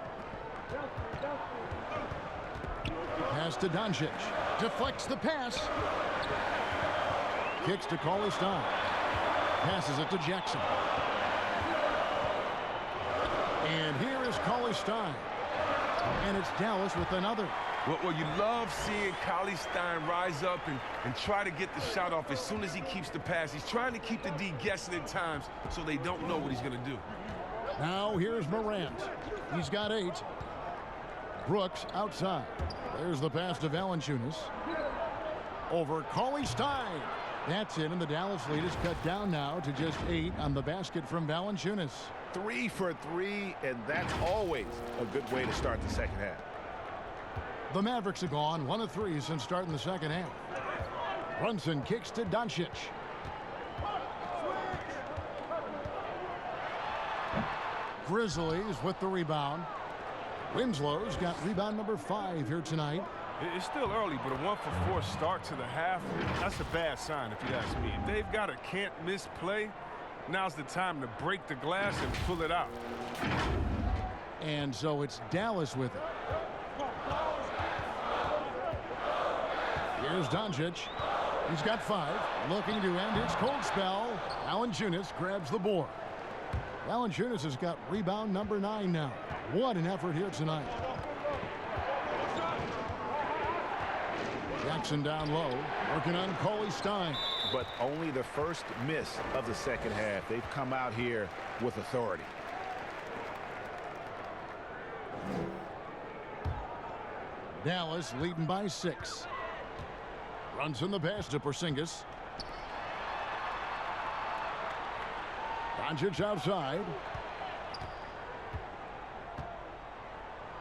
Pass to Doncic. Deflects the pass. Kicks to Stein. Passes it to Jackson. And here is Stein. And it's Dallas with another. Well, you love seeing Stein rise up and try to get the shot off as soon as he keeps the pass. He's trying to keep the D guessing at times so they don't know what he's going to do. Now here's Morant. He's got 8. Brooks outside. There's the pass to Valanciunas. Over Stein. That's it, and the Dallas lead is cut down now to just 8 on the basket from Valanciunas. 3 for 3, and that's always a good way to start the second half. The Mavericks have gone 1 of 3 since starting the second half. Brunson kicks to Doncic. Grizzlies with the rebound. Winslow's got rebound number 5 here tonight. It's still early, but a 1-for-4 start to the half, that's a bad sign if you ask me. If they've got a can't-miss play, now's the time to break the glass and pull it out. And so it's Dallas with it. Here's Doncic. He's got 5. Looking to end his cold spell. Valanciunas grabs the board. Valanciunas has got rebound number 9 now. What an effort here tonight. Jackson down low, working on Stein. But only the first miss of the second half. They've come out here with authority. Dallas leading by 6. Runs in the pass to Porzingis. Doncic outside.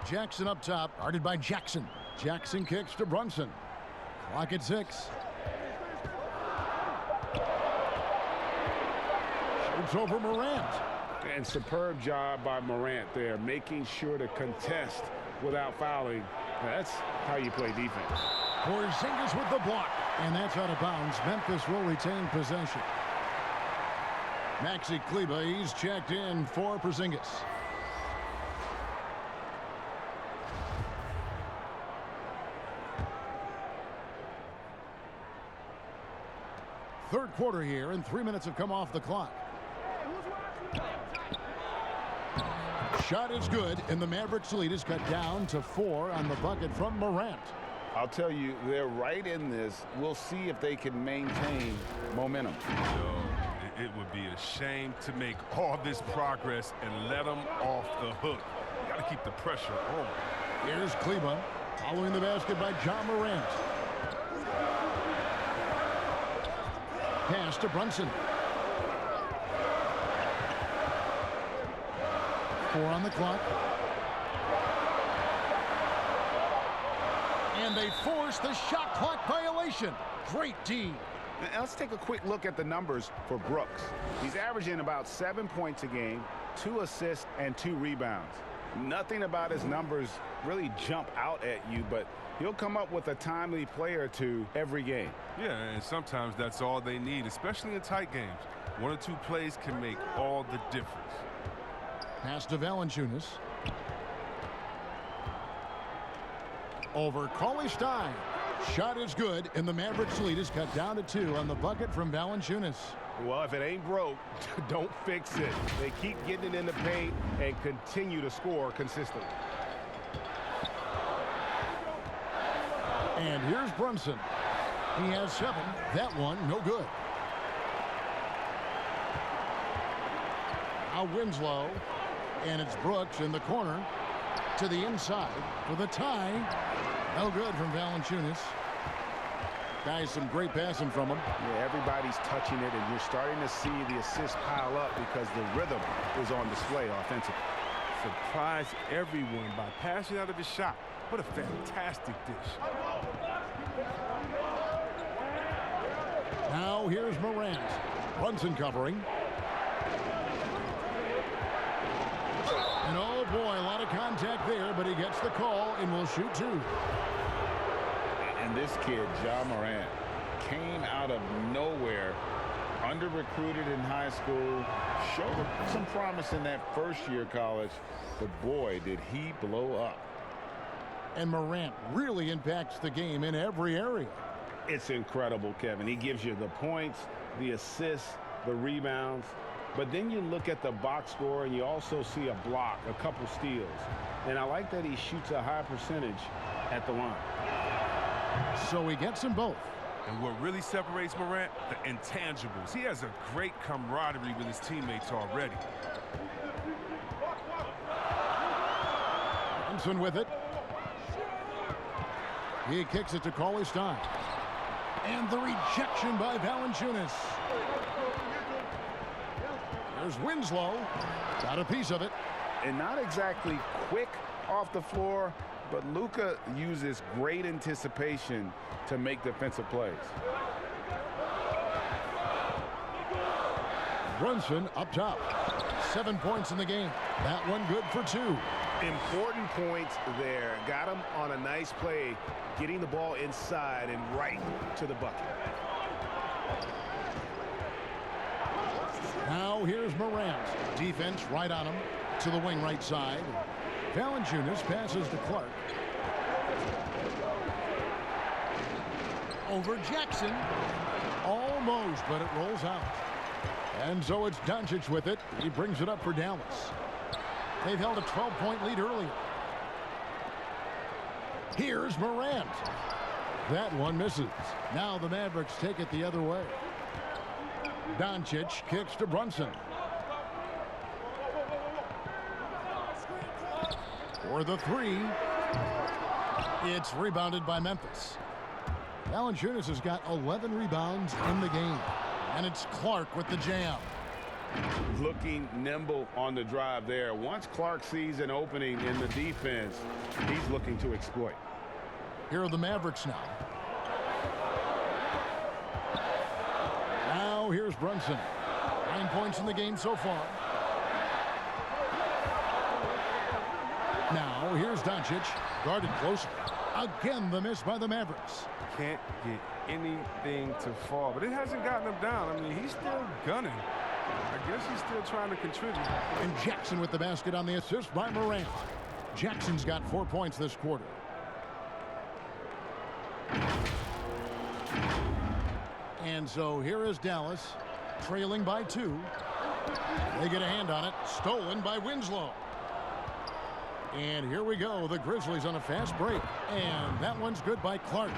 Jackson up top, guarded by Jackson. Jackson kicks to Brunson. Clock at 6. Shoots over Morant. And superb job by Morant there, making sure to contest without fouling. That's how you play defense. Porzingis with the block. And that's out of bounds. Memphis will retain possession. Maxi Kleber, he's checked in for Porzingis. Third quarter here, and 3 minutes have come off the clock. Shot is good, and the Mavericks lead is cut down to 4 on the bucket from Morant. I'll tell you, they're right in this. We'll see if they can maintain momentum. It would be a shame to make all this progress and let them off the hook. You got to keep the pressure on. Here's Kleber, following the basket by John Morant. Pass to Brunson. 4 on the clock. And they force the shot clock violation. Great D. Now let's take a quick look at the numbers for Brooks. He's averaging about 7 points a game, 2 assists, and 2 rebounds. Nothing about his numbers really jump out at you, but he'll come up with a timely play or two every game. Yeah, and sometimes that's all they need, especially in tight games. 1 or 2 plays can make all the difference. Pass to Valanciunas. Over Cauley-Stein. Shot is good, and the Mavericks lead is cut down to 2 on the bucket from Valanciunas. Well, if it ain't broke, don't fix it. They keep getting it in the paint and continue to score consistently. And here's Brunson. He has 7. That one, no good. Now Winslow. And it's Brooks in the corner to the inside for the tie. No good from Valanciunas. Guys, some great passing from him. Yeah, everybody's touching it, and you're starting to see the assists pile up because the rhythm is on display offensively. Surprise everyone by passing out of his shot. What a fantastic dish. Now here's Morant. Brunson covering. And oh boy, a lot of contact there, but he gets the call and will shoot 2. And this kid, Ja Morant, came out of nowhere, under-recruited in high school, showed some promise in that first year of college, but boy, did he blow up. And Morant really impacts the game in every area. It's incredible, Kevin. He gives you the points, the assists, the rebounds. But then you look at the box score and you also see a block, a couple steals. And I like that he shoots a high percentage at the line. So he gets them both. And what really separates Morant? The intangibles. He has a great camaraderie with his teammates already. Brunson with it. He kicks it to Cauley-Stein. And the rejection by Valanciunas. There's Winslow. Got a piece of it. And not exactly quick off the floor, but Luka uses great anticipation to make defensive plays. Brunson up top. 7 points in the game. That one good for 2. Important points there. Got him on a nice play, getting the ball inside and right to the bucket. Now here's Morant. Defense right on him to the wing right side. Valanciunas passes to Clark. Over Jackson. Almost, but it rolls out. And so it's Doncic with it. He brings it up for Dallas. They've held a 12-point lead earlier. Here's Morant. That one misses. Now the Mavericks take it the other way. Doncic kicks to Brunson. For the 3. It's rebounded by Memphis. Valanciunas has got 11 rebounds in the game. And it's Clark with the jam. Looking nimble on the drive there. Once Clark sees an opening in the defense, he's looking to exploit. Here are the Mavericks now. Now here's Brunson. 9 points in the game so far. Now here's Doncic. Guarded closer. Again the miss by the Mavericks. Can't get anything to fall, but it hasn't gotten him down. I mean, he's still gunning. I guess he's still trying to contribute. And Jackson with the basket on the assist by Morant. Jackson's got 4 points this quarter. And so here is Dallas, trailing by 2. They get a hand on it, stolen by Winslow. And here we go, the Grizzlies on a fast break. And that one's good by Clark.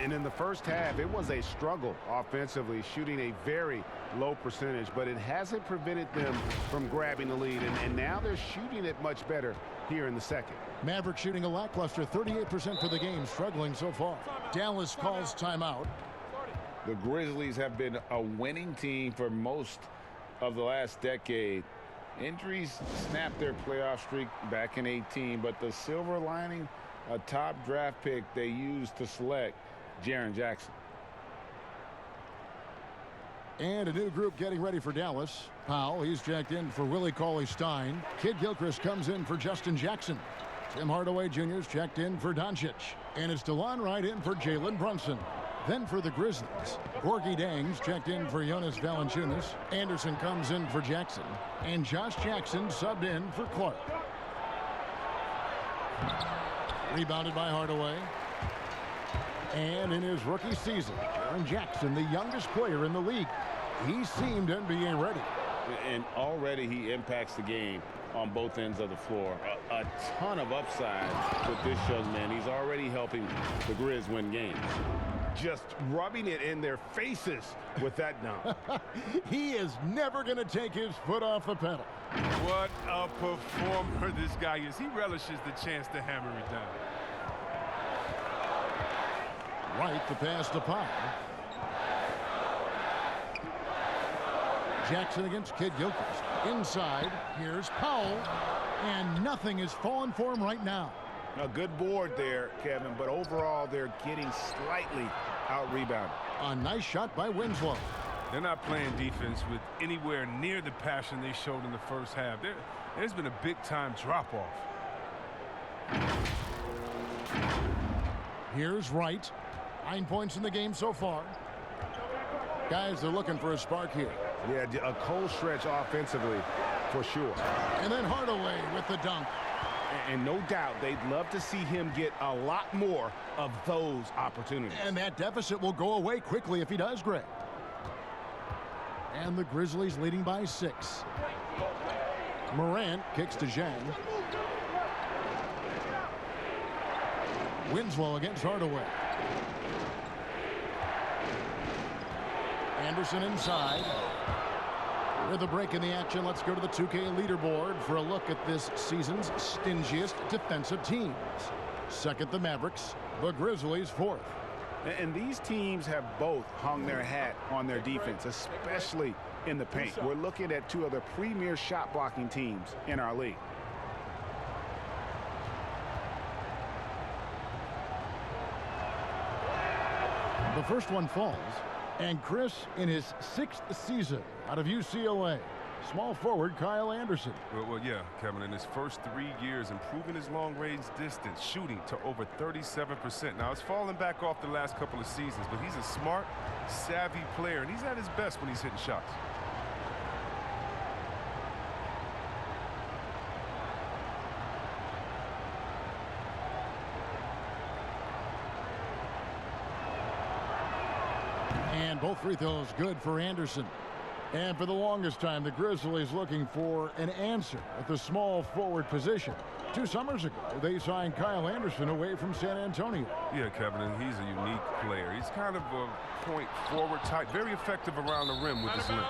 And in the first half, it was a struggle offensively, shooting a very low percentage, but it hasn't prevented them from grabbing the lead. And now they're shooting it much better here in the second. Mavericks shooting a lackluster 38% for the game, struggling so far. Dallas calls timeout. The Grizzlies have been a winning team for most of the last decade. Injuries snapped their playoff streak back in 18, but the silver lining, a top draft pick they used to select Jaren Jackson. And a new group getting ready for Dallas. Powell, he's checked in for Willie Cauley-Stein. Kid Gilchrist comes in for Justin Jackson. Tim Hardaway Jr.'s checked in for Doncic. And it's DeLon Wright in for Jalen Brunson. Then for the Grizzlies, Gorgie Dang's checked in for Jonas Valanciunas. Anderson comes in for Jackson. And Josh Jackson subbed in for Clark. Rebounded by Hardaway. And in his rookie season, Jaren Jackson, the youngest player in the league, he seemed NBA ready. And already he impacts the game on both ends of the floor. A ton of upside with this young man. He's already helping the Grizz win games. Just rubbing it in their faces with that dunk. He is never going to take his foot off the pedal. What a performer this guy is. He relishes the chance to hammer it down. Right to pass to Powell. Jackson against Kid Gilchrist. Inside, here's Powell. And nothing is falling for him right now. A good board there, Kevin, but overall they're getting slightly out-rebounded. A nice shot by Winslow. They're not playing defense with anywhere near the passion they showed in the first half. There's been a big-time drop-off. Here's Wright. 9 points in the game so far. Guys, they're looking for a spark here. Yeah, a cold stretch offensively for sure. And then Hardaway with the dunk. And no doubt they'd love to see him get a lot more of those opportunities. And that deficit will go away quickly if he does, Greg. And the Grizzlies leading by 6. Morant kicks to Zhang. Winslow against Hardaway. Anderson inside. With a break in the action, let's go to the 2K leaderboard for a look at this season's stingiest defensive teams. Second, the Mavericks. The Grizzlies, fourth. And these teams have both hung their hat on their defense, especially in the paint. We're looking at two of the premier shot blocking teams in our league. The first one falls. And Chris, in his 6th season out of UCLA, small forward Kyle Anderson. Well, yeah, Kevin, in his first 3 years, improving his long-range distance, shooting to over 37%. Now, it's fallen back off the last couple of seasons, but he's a smart, savvy player, and he's at his best when he's hitting shots. And both free throws good for Anderson. And for the longest time, the Grizzlies looking for an answer at the small forward position. 2 summers ago, they signed Kyle Anderson away from San Antonio. Yeah, Kevin, and he's a unique player. He's kind of a point forward type, very effective around the rim with his length.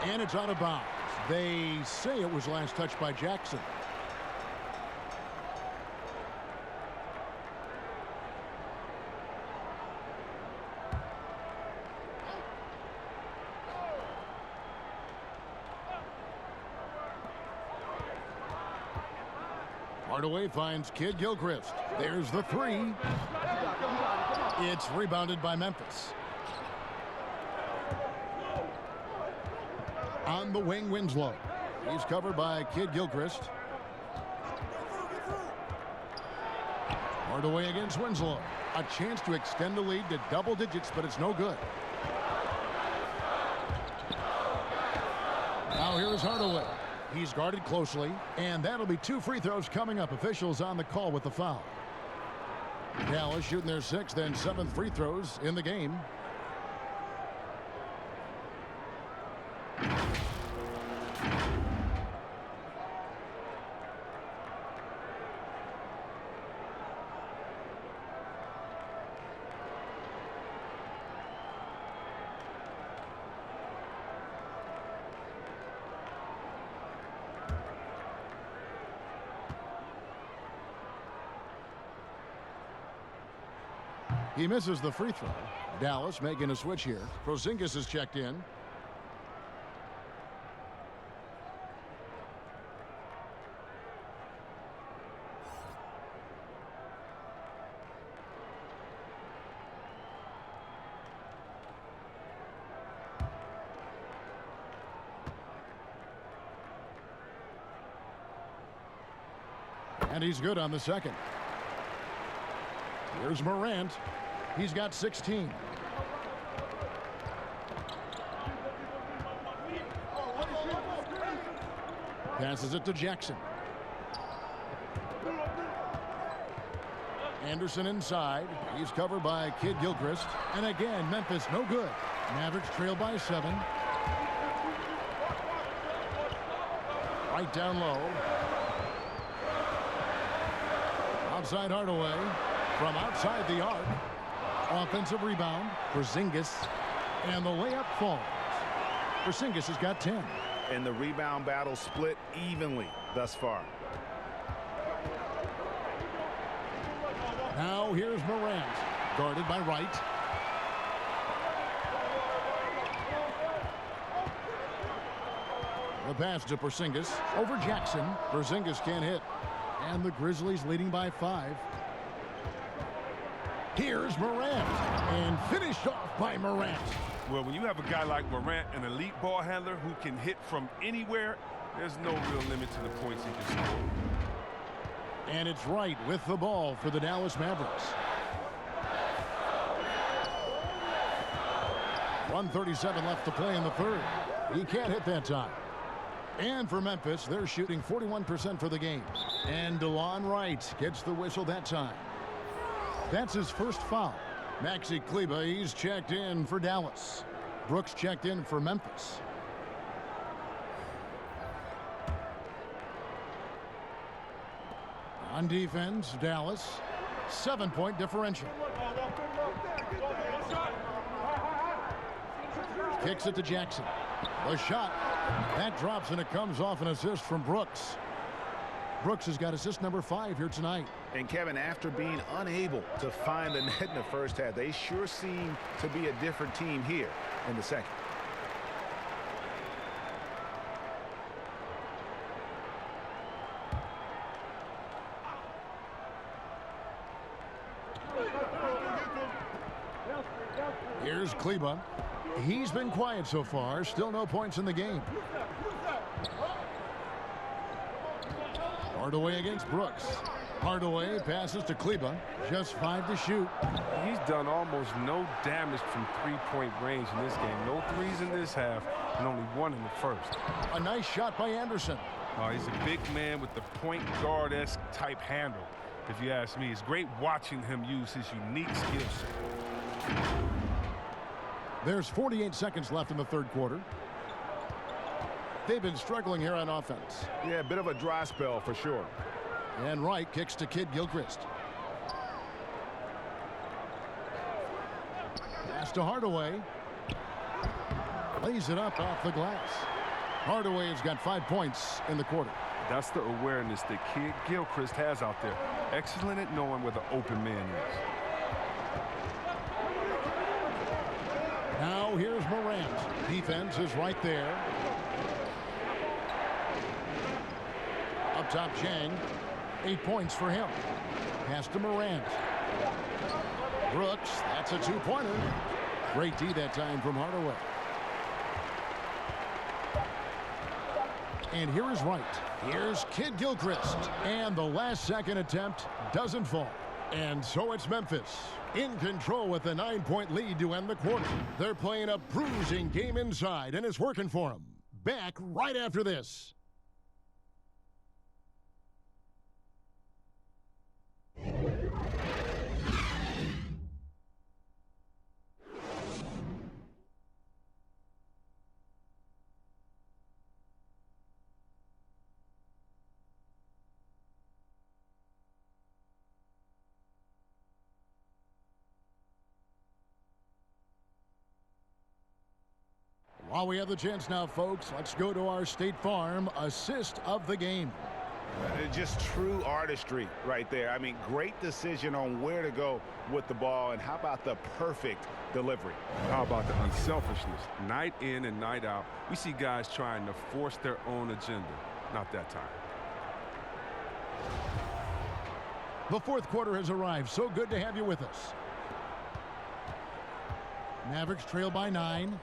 And it's out of bounds. They say it was last touched by Jackson. Hardaway finds Kid Gilchrist. There's the three. It's rebounded by Memphis. On the wing, Winslow. He's covered by Kid Gilchrist. Hardaway against Winslow. A chance to extend the lead to double digits, but it's no good. Now here's Hardaway. He's guarded closely, and that'll be 2 free throws coming up. Officials on the call with the foul. Dallas shooting their 6th and 7th free throws in the game. He misses the free throw. Dallas making a switch here. Porzingis is checked in. And he's good on the second. Here's Morant. He's got 16. Passes it to Jackson. Anderson inside. He's covered by Kid Gilchrist. And again, Memphis no good. Mavericks trail by 7. Right down low. Outside Hardaway. From outside the arc. Offensive rebound. Porzingis. And the layup falls. Porzingis has got 10. And the rebound battle split evenly thus far. Now here's Morant. Guarded by Wright. The pass to Porzingis. Over Jackson. Porzingis can't hit. And the Grizzlies leading by 5. Here's Morant. And finished off by Morant. Well, when you have a guy like Morant, an elite ball handler who can hit from anywhere, there's no real limit to the points he can score. And it's Wright with the ball for the Dallas Mavericks. 1:37 left to play in the third. He can't hit that time. And for Memphis, they're shooting 41% for the game. And DeLon Wright gets the whistle that time. That's his first foul. Maxi Kleber, he's checked in for Dallas. Brooks checked in for Memphis. On defense, Dallas, 7-point differential. Kicks it to Jackson. The shot, that drops and it comes off an assist from Brooks. Brooks has got assist number 5 here tonight. And Kevin, after being unable to find the net in the first half, they sure seem to be a different team here in the second. Here's Kleber. He's been quiet so far. Still no points in the game. Hardaway against Brooks. Hardaway passes to Kleber. Just 5 to shoot. He's done almost no damage from three-point range in this game. No threes in this half, and only 1 in the first. A nice shot by Anderson. He's a big man with the point guard-esque type handle, if you ask me. It's great watching him use his unique skill set. There's 48 seconds left in the third quarter. They've been struggling here on offense. Yeah, a bit of a dry spell for sure. And Wright kicks to Kid Gilchrist. Pass to Hardaway. Lays it up off the glass. Hardaway has got 5 points in the quarter. That's the awareness that Kid Gilchrist has out there. Excellent at knowing where the open man is. Now here's Morant. Defense is right there. Up top, Chang. 8 points for him. Pass to Morant. Brooks, that's a two-pointer. Great D that time from Hardaway. And here is Wright. Here's Kid Gilchrist. And the last-second attempt doesn't fall. And so it's Memphis in control with a 9-point lead to end the quarter. They're playing a bruising game inside, and it's working for them. Back right after this. While we have the chance now, folks, let's go to our State Farm assist of the game. Just true artistry right there. I mean, great decision on where to go with the ball, and how about the perfect delivery? How about the unselfishness? Night in and night out, we see guys trying to force their own agenda. Not that time. The fourth quarter has arrived. So good to have you with us. Mavericks trail by 9.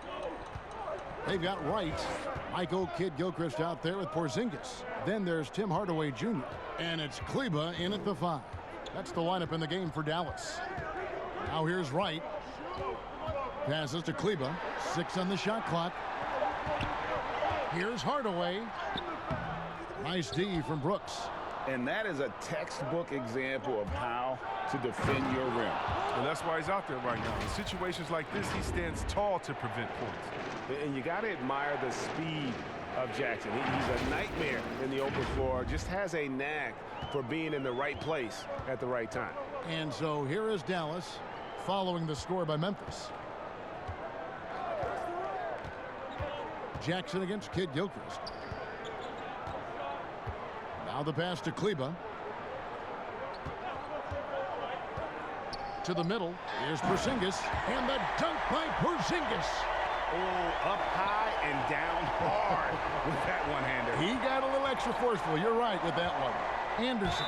They've got Wright, Michael Kidd-Gilchrist out there with Porzingis. Then there's Tim Hardaway Jr. And it's Kleba in at the 5. That's the lineup in the game for Dallas. Now here's Wright. Passes to Kleba. 6 on the shot clock. Here's Hardaway. Nice D from Brooks. And that is a textbook example of how to defend your rim. And that's why he's out there right now. In situations like this, he stands tall to prevent points. And you got to admire the speed of Jackson. He's a nightmare in the open floor. Just has a knack for being in the right place at the right time. And so here is Dallas following the score by Memphis. Jackson against Kidd-Gilchrist. Now the pass to Kleba. To the middle. Here's Porzingis. And the dunk by Porzingis. Oh, up high and down hard with that one-hander. He got a little extra forceful. You're right with that one. Anderson.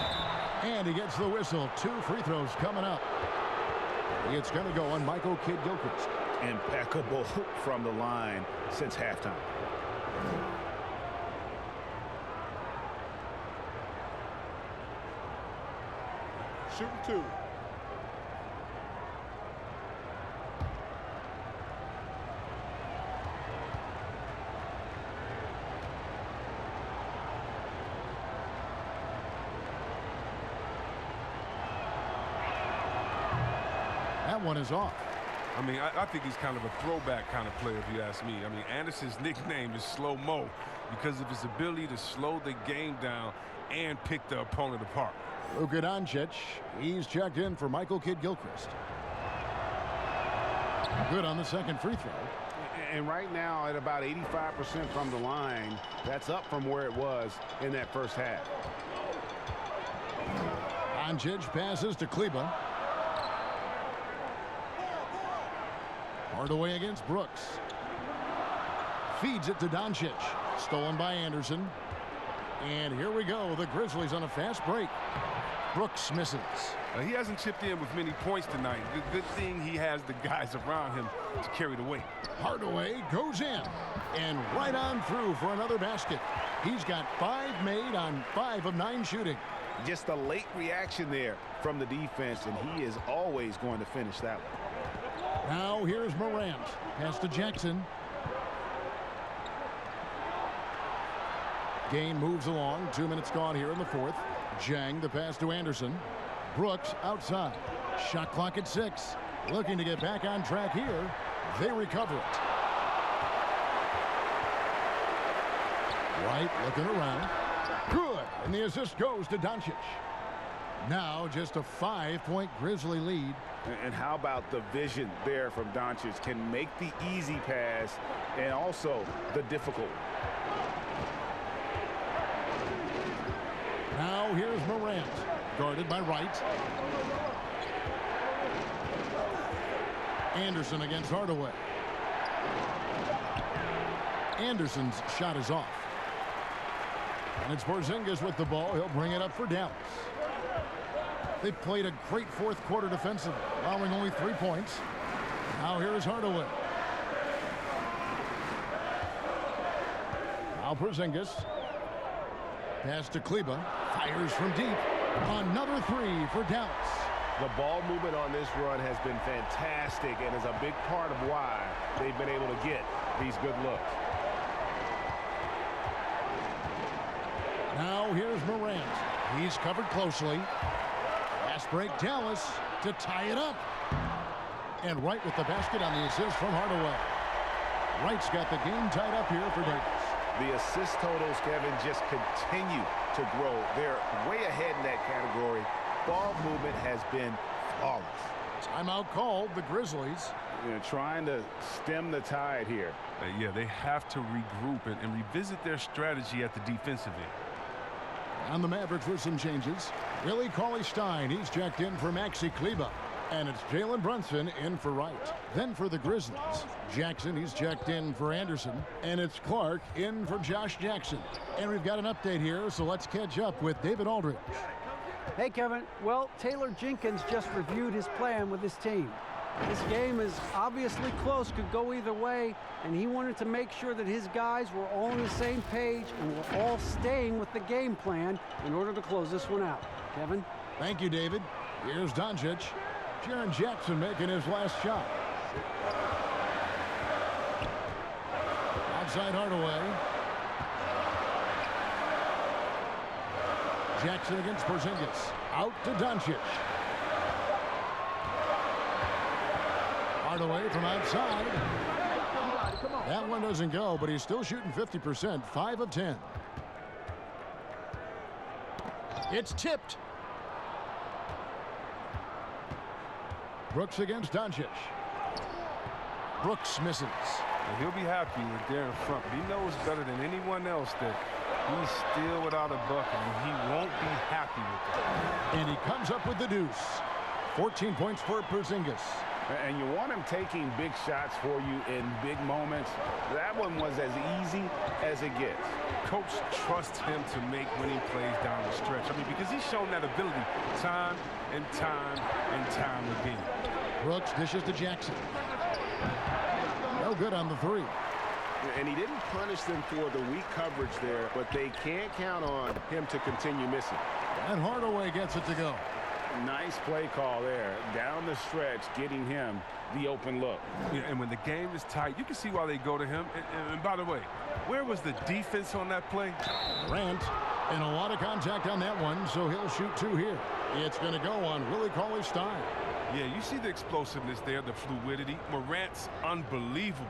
And he gets the whistle. 2 free throws coming up. It's going to go on Michael Kidd-Gilchrist. Impeccable from the line since halftime. Shooting 2. That one is off. I mean, I think he's kind of a throwback kind of player, if you ask me. I mean, Anderson's nickname is Slow-Mo because of his ability to slow the game down and pick the opponent apart. Luka Doncic, he's checked in for Michael Kidd-Gilchrist. Good on the second free throw. And right now at about 85% from the line, that's up from where it was in that first half. Doncic passes to Kleba. Hardaway against Brooks. Feeds it to Doncic. Stolen by Anderson. And here we go. The Grizzlies on a fast break. Brooks misses. He hasn't chipped in with many points tonight. Good thing he has the guys around him to carry the weight. Hardaway goes in. And right on through for another basket. He's got 5 made on 5 of 9 shooting. Just a late reaction there from the defense, and he is always going to finish that one. Now here's Morant. Pass to Jackson. Game moves along. 2 minutes gone here in the fourth. Jang the pass to Anderson. Brooks outside. Shot clock at 6. Looking to get back on track here. They recover it. Wright looking around. Good. And the assist goes to Doncic. Now just a 5-point Grizzly lead. And how about the vision there from Doncic? Can make the easy pass and also the difficult. Now here's Morant. Guarded by Wright. Anderson against Hardaway. Anderson's shot is off. And it's Porzingis with the ball. He'll bring it up for Dallas. They played a great fourth quarter defensively, allowing only 3 points. Now here is Hardaway. Now Porzingis. Pass to Kleba. Fires from deep. Another three for Dallas. The ball movement on this run has been fantastic and is a big part of why they've been able to get these good looks. Now here's Morant. He's covered closely. Fast break Dallas to tie it up. And Wright with the basket on the assist from Hardaway. Wright's got the game tied up here for Davis. The assist totals, Kevin, just continue to grow. They're way ahead in that category. Ball movement has been flawless. Timeout called, the Grizzlies. Trying to stem the tide here. Yeah, they have to regroup and revisit their strategy at the defensive end. On the Mavericks with some changes. Willie Cauley-Stein, he's checked in for Maxi Kleba. And it's Jalen Brunson in for Wright. Then for the Grizzlies, Jackson, he's checked in for Anderson. And it's Clark in for Josh Jackson. And we've got an update here, so let's catch up with David Aldridge. Hey, Kevin. Well, Taylor Jenkins just reviewed his plan with his team. This game is obviously close, could go either way, and he wanted to make sure that his guys were all on the same page and were all staying with the game plan in order to close this one out. Kevin? Thank you, David. Here's Doncic. Jaren Jackson making his last shot. Outside Hardaway. Jackson against Porzingis. Out to Doncic. Hardaway from outside. That one doesn't go, but he's still shooting 50%, 5 of 10. It's tipped. Brooks against Doncic. Brooks misses. And he'll be happy with there in front, but he knows better than anyone else that he's still without a bucket, and he won't be happy with that. And he comes up with the deuce. 14 points for Porzingis. And you want him taking big shots for you in big moments. That one was as easy as it gets. Coach trusts him to make winning plays down the stretch. I mean, because he's shown that ability time and time and time again. Brooks dishes to Jackson. No good on the three. And he didn't punish them for the weak coverage there, but they can't count on him to continue missing. And Hardaway gets it to go. Nice play call there. Down the stretch, getting him the open look. Yeah, and when the game is tight, you can see why they go to him. And by the way, where was the defense on that play? Grant, and a lot of contact on that one, so he'll shoot two here. It's going to go on Willie Cauley-Stein. Yeah, you see the explosiveness there, the fluidity. Morant's unbelievable.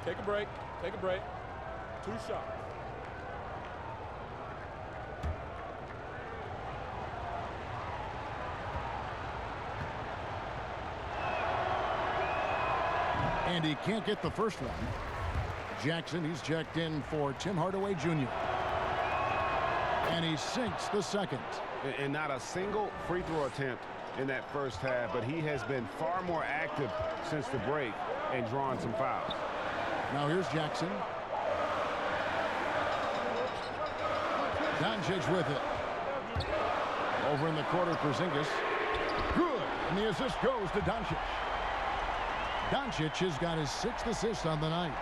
Take a break. Take a break. 2 shots. And he can't get the first one. Jackson, he's checked in for Tim Hardaway Jr. And he sinks the second. And not a single free throw attempt in that first half, but he has been far more active since the break and drawn some fouls. Now here's Jackson. Doncic with it. Over in the corner, Porzingis. Good. And the assist goes to Doncic. Doncic has got his 6th assist on the night.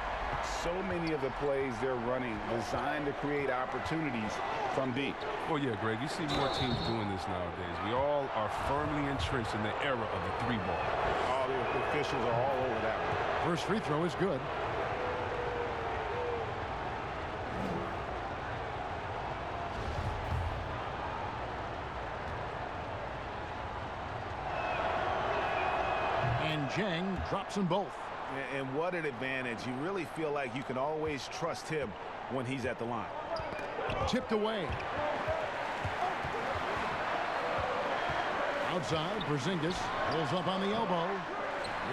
So many of the plays they're running designed to create opportunities from deep. Well, yeah, Greg, you see more teams doing this nowadays. We all are firmly entrenched in the era of the 3-ball. All the officials are all over that one. First free throw is good. And Jang drops them both. And what an advantage. You really feel like you can always trust him when he's at the line. Tipped away. Outside, Porzingis pulls up on the elbow.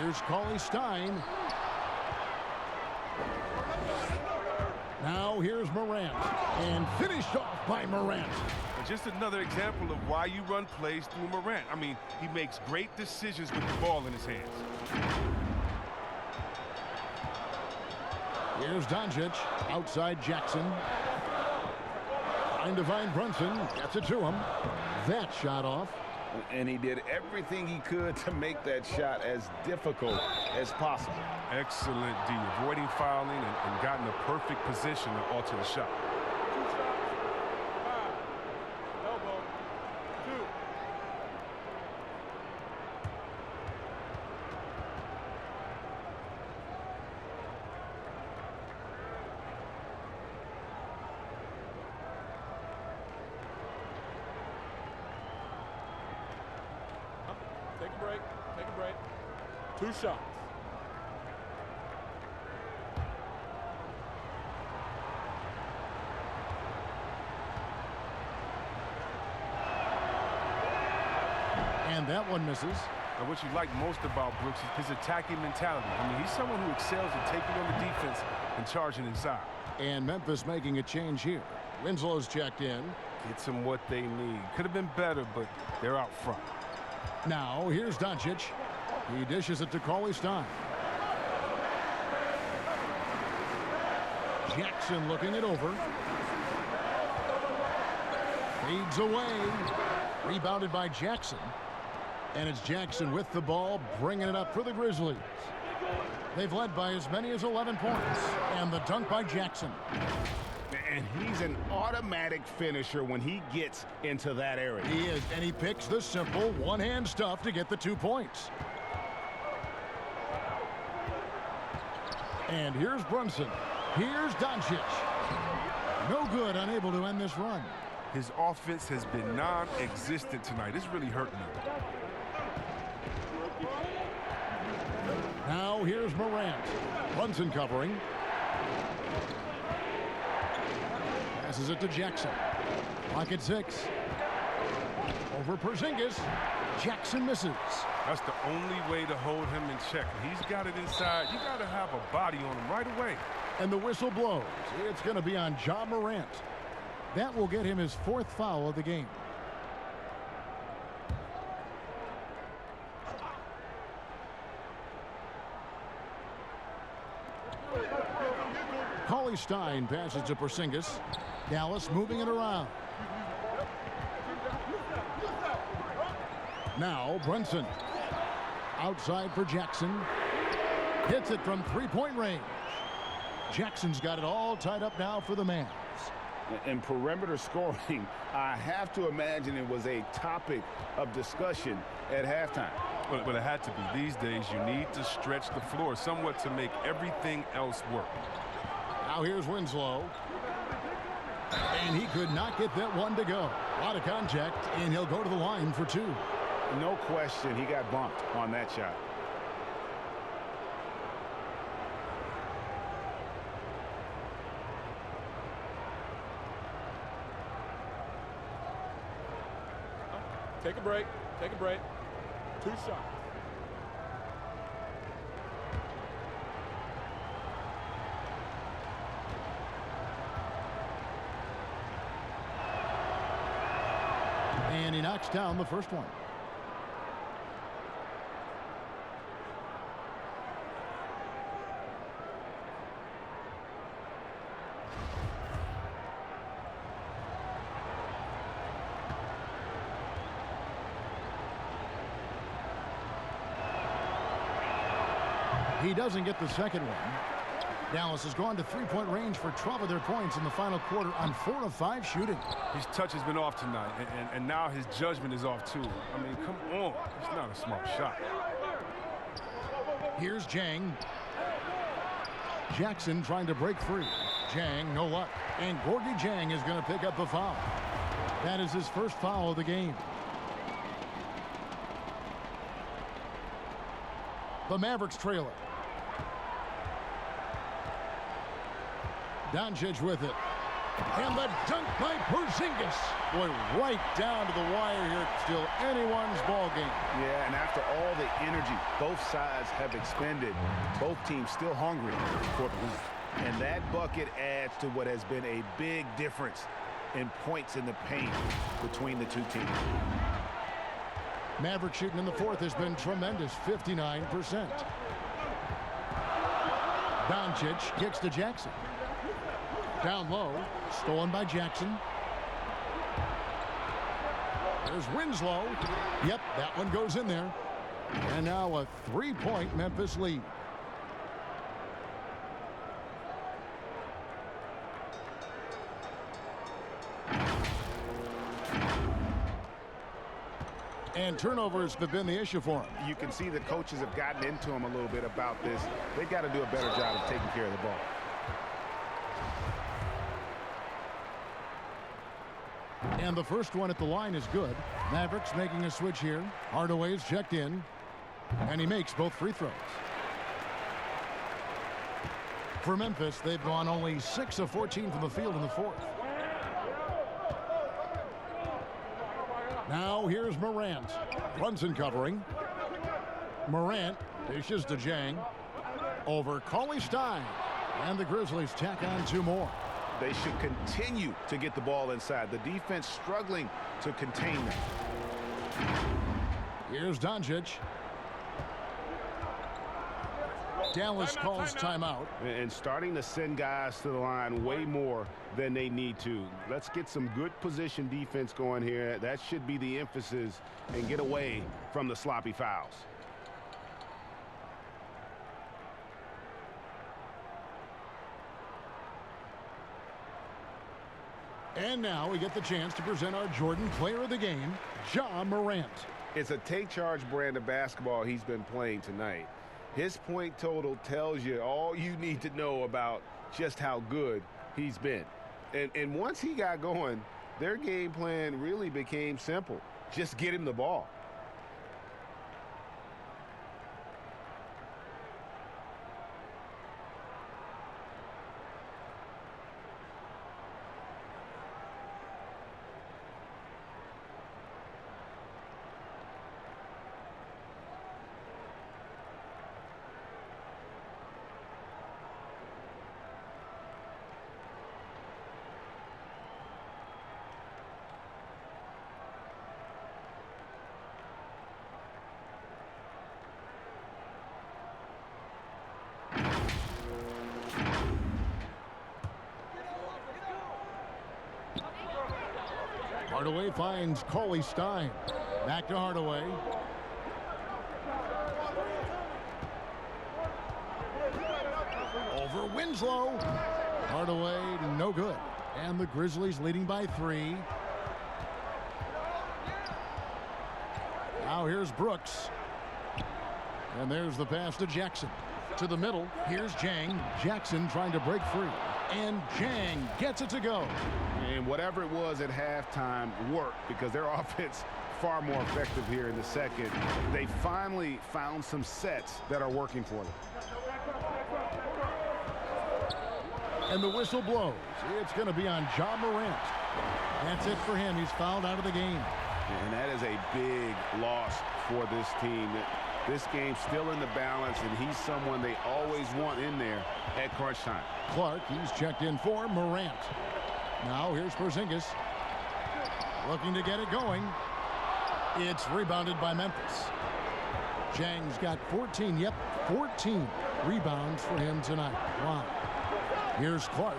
Here's Cauley-Stein. Now here's Morant, and finished off by Morant. And just another example of why you run plays through Morant. I mean, he makes great decisions with the ball in his hands. Here's Doncic, outside Jackson. Trying to find Brunson, gets it to him. That shot off. And he did everything he could to make that shot as difficult as possible. Excellent D, avoiding fouling and gotten the perfect position to alter the shot. Elbow. 2. Take a break. Take a break. 2 shots. And that one misses. And what you like most about Brooks is his attacking mentality. I mean, he's someone who excels at taking on the defense and charging inside. And Memphis making a change here. Winslow's checked in. Gets them what they need. Could have been better, but they're out front. Now, here's Doncic. He dishes it to Cauley Stein. Jackson looking it over. Fades away. Rebounded by Jackson. And it's Jackson with the ball, bringing it up for the Grizzlies. They've led by as many as 11 points. And the dunk by Jackson. And he's an automatic finisher when he gets into that area. He is, and he picks the simple one-hand stuff to get the 2 points. And here's Brunson. Here's Doncic. No good, unable to end this run. His offense has been non-existent tonight. It's really hurting him. Now here's Morant. Brunson covering. Passes it to Jackson. Clock at 6. Over Porzingis. Jackson misses. That's the only way to hold him in check. He's got it inside. You got to have a body on him right away. And the whistle blows. It's going to be on Ja Morant. That will get him his 4th foul of the game. Cauley Stein passes to Porzingis. Dallas moving it around. Now Brunson. Outside for Jackson. Hits it from 3-point range. Jackson's got it all tied up now for the Mavs. And perimeter scoring, I have to imagine it was a topic of discussion at halftime. But it had to be. These days, you need to stretch the floor somewhat to make everything else work. Now here's Winslow. And he could not get that one to go. A lot of contact, and he'll go to the line for 2. No question, he got bumped on that shot. Take a break. Take a break. 2 shots. And he knocks down the first one. He doesn't get the second one. Dallas has gone to 3-point range for 12 of their points in the final quarter on 4 of 5 shooting. His touch has been off tonight, and now his judgment is off too. I mean, come on. It's not a smart shot. Here's Jang. Jackson trying to break free. Jang, no luck. And Gorgie Jang is going to pick up the foul. That is his first foul of the game. The Mavericks trail it. Doncic with it. And the dunk by Porzingis. Boy, right down to the wire here. Still anyone's ball game. Yeah, and after all the energy both sides have expended, both teams still hungry for the win. And that bucket adds to what has been a big difference in points in the paint between the two teams. Mavericks shooting in the fourth has been tremendous, 59%. Doncic kicks to Jackson. Down low, stolen by Jackson. There's Winslow. Yep, that one goes in there. And now a three-point Memphis lead. And turnovers have been the issue for him. You can see the coaches have gotten into him a little bit about this. They've got to do a better job of taking care of the ball. And the first one at the line is good. Mavericks making a switch here. Hardaway's checked in. And he makes both free throws. For Memphis, they've gone only 6 of 14 from the field in the fourth. Now here's Morant. Brunson covering. Morant dishes to Jang. Over Cauley-Stein. And the Grizzlies tack on 2 more. They should continue to get the ball inside. The defense struggling to contain them. Here's Doncic. Dallas calls timeout. And starting to send guys to the line way more than they need to. Let's get some good position defense going here. That should be the emphasis, and get away from the sloppy fouls. And now we get the chance to present our Jordan Player of the Game, Ja Morant. It's a take-charge brand of basketball he's been playing tonight. His point total tells you all you need to know about just how good he's been. And once he got going, their game plan really became simple. Just get him the ball. Hardaway finds Cauley-Stein. Back to Hardaway. Over Winslow. Hardaway, no good. And the Grizzlies leading by 3. Now here's Brooks. And there's the pass to Jackson. To the middle, here's Jang. Jackson trying to break free. And Jang gets it to go. And whatever it was at halftime worked, because their offense far more effective here in the second. They finally found some sets that are working for them. And the whistle blows. It's going to be on Ja Morant. That's it for him. He's fouled out of the game. And that is a big loss for this team. This game's still in the balance, and he's someone they always want in there at crunch time. Clark, he's checked in for Morant. Now here's Porzingis. Looking to get it going. It's rebounded by Memphis. Jang's got 14, 14 rebounds for him tonight. Wow. Here's Clark.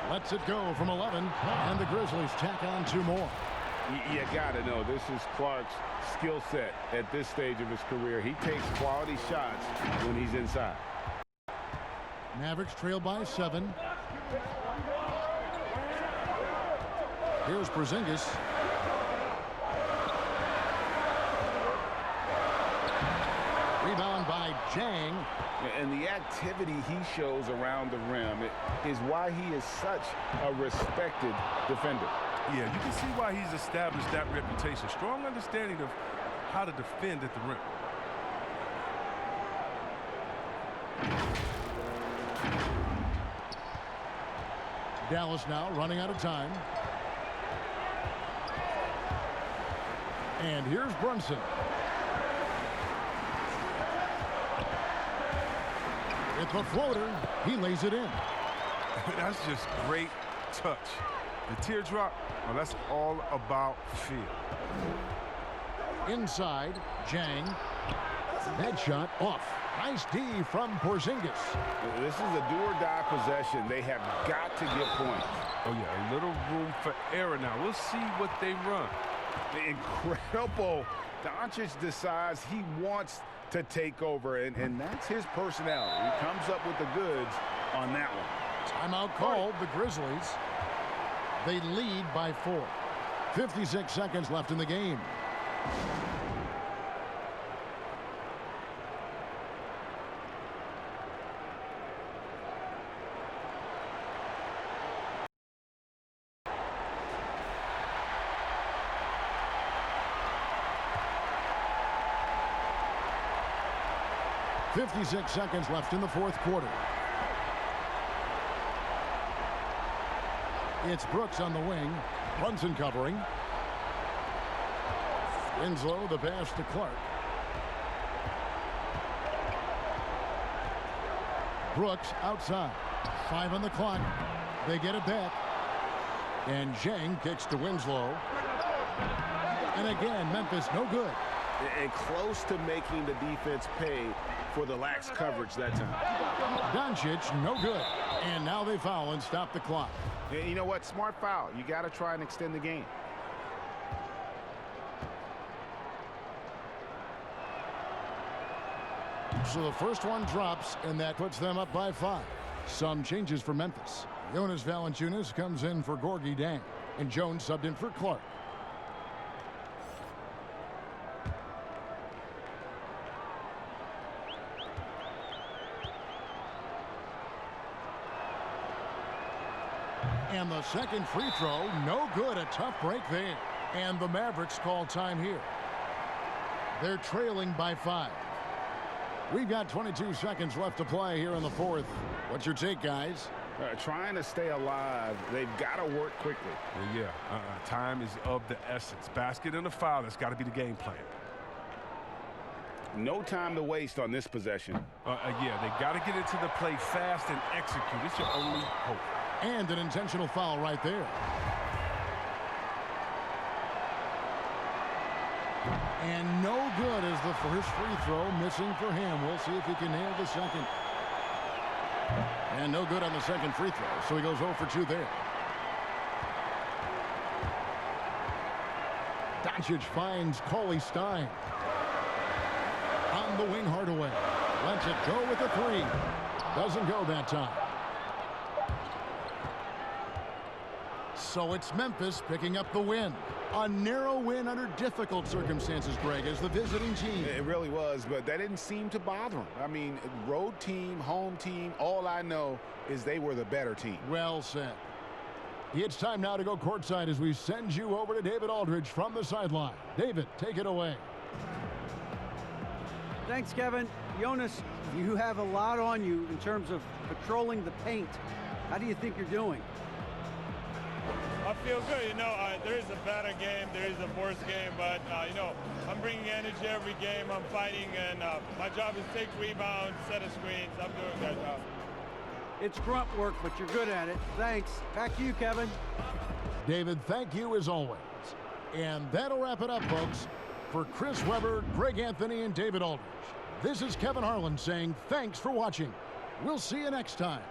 Lets it go from 11, and the Grizzlies tack on 2 more. You got to know, this is Clark's skill set at this stage of his career. He takes quality shots when he's inside. Mavericks trail by 7. Here's Porzingis. Rebound by Jang. And the activity he shows around the rim is why he is such a respected defender. Yeah, you can see why he's established that reputation. Strong understanding of how to defend at the rim. Dallas now running out of time. And here's Brunson. It's a floater. He lays it in. That's just great touch. The teardrop, well, that's all about feel. Inside, Jang. That shot off. Nice D from Porzingis. This is a do-or-die possession. They have got to get points. Oh, yeah, a little room for error now. We'll see what they run. Incredible. Doncic decides he wants to take over, and that's his personality. He comes up with the goods on that one. Timeout called, the Grizzlies. They lead by 4. 56 seconds left in the game. .56 seconds left in the fourth quarter. It's Brooks on the wing. Brunson covering. Winslow, the pass to Clark. Brooks outside. 5 on the clock. They get it back. And Zhang kicks to Winslow. And again, Memphis no good. And close to making the defense pay for the lax coverage that time. Doncic, no good. And now they foul and stop the clock. Yeah, you know what? Smart foul. You got to try and extend the game. So the first one drops, and that puts them up by 5. Some changes for Memphis. Jonas Valanciunas comes in for Gorgui Dieng, and Jones subbed in for Clark. And the second free throw, no good. A tough break there. And the Mavericks call time here. They're trailing by 5. We've got 22 seconds left to play here in the fourth. What's your take, guys? Trying to stay alive. They've got to work quickly. Time is of the essence. Basket and a foul. That's got to be the game plan. No time to waste on this possession. Yeah, they got to get into the play fast and execute. It's your only hope. And an intentional foul right there. And no good as the first free throw missing for him. We'll see if he can nail the second. And no good on the second free throw, so he goes 0 for 2 there. Doncic finds Cauley Stein. On the wing, Hardaway. Lets it go with a 3. Doesn't go that time. So it's Memphis picking up the win. A narrow win under difficult circumstances, Greg, as the visiting team. It really was, but that didn't seem to bother them. I mean, road team, home team, all I know is they were the better team. Well said. It's time now to go courtside as we send you over to David Aldridge from the sideline. David, take it away. Thanks, Kevin. Jonas, you have a lot on you in terms of patrolling the paint. How do you think you're doing? I feel good. There is a better game, there is a worse game, but, I'm bringing energy every game. I'm fighting, and my job is to take rebounds, set a screens. I'm doing that job. It's grunt work, but you're good at it. Thanks. Back to you, Kevin. David, thank you as always. And that'll wrap it up, folks. For Chris Webber, Greg Anthony, and David Aldridge, this is Kevin Harlan saying thanks for watching. We'll see you next time.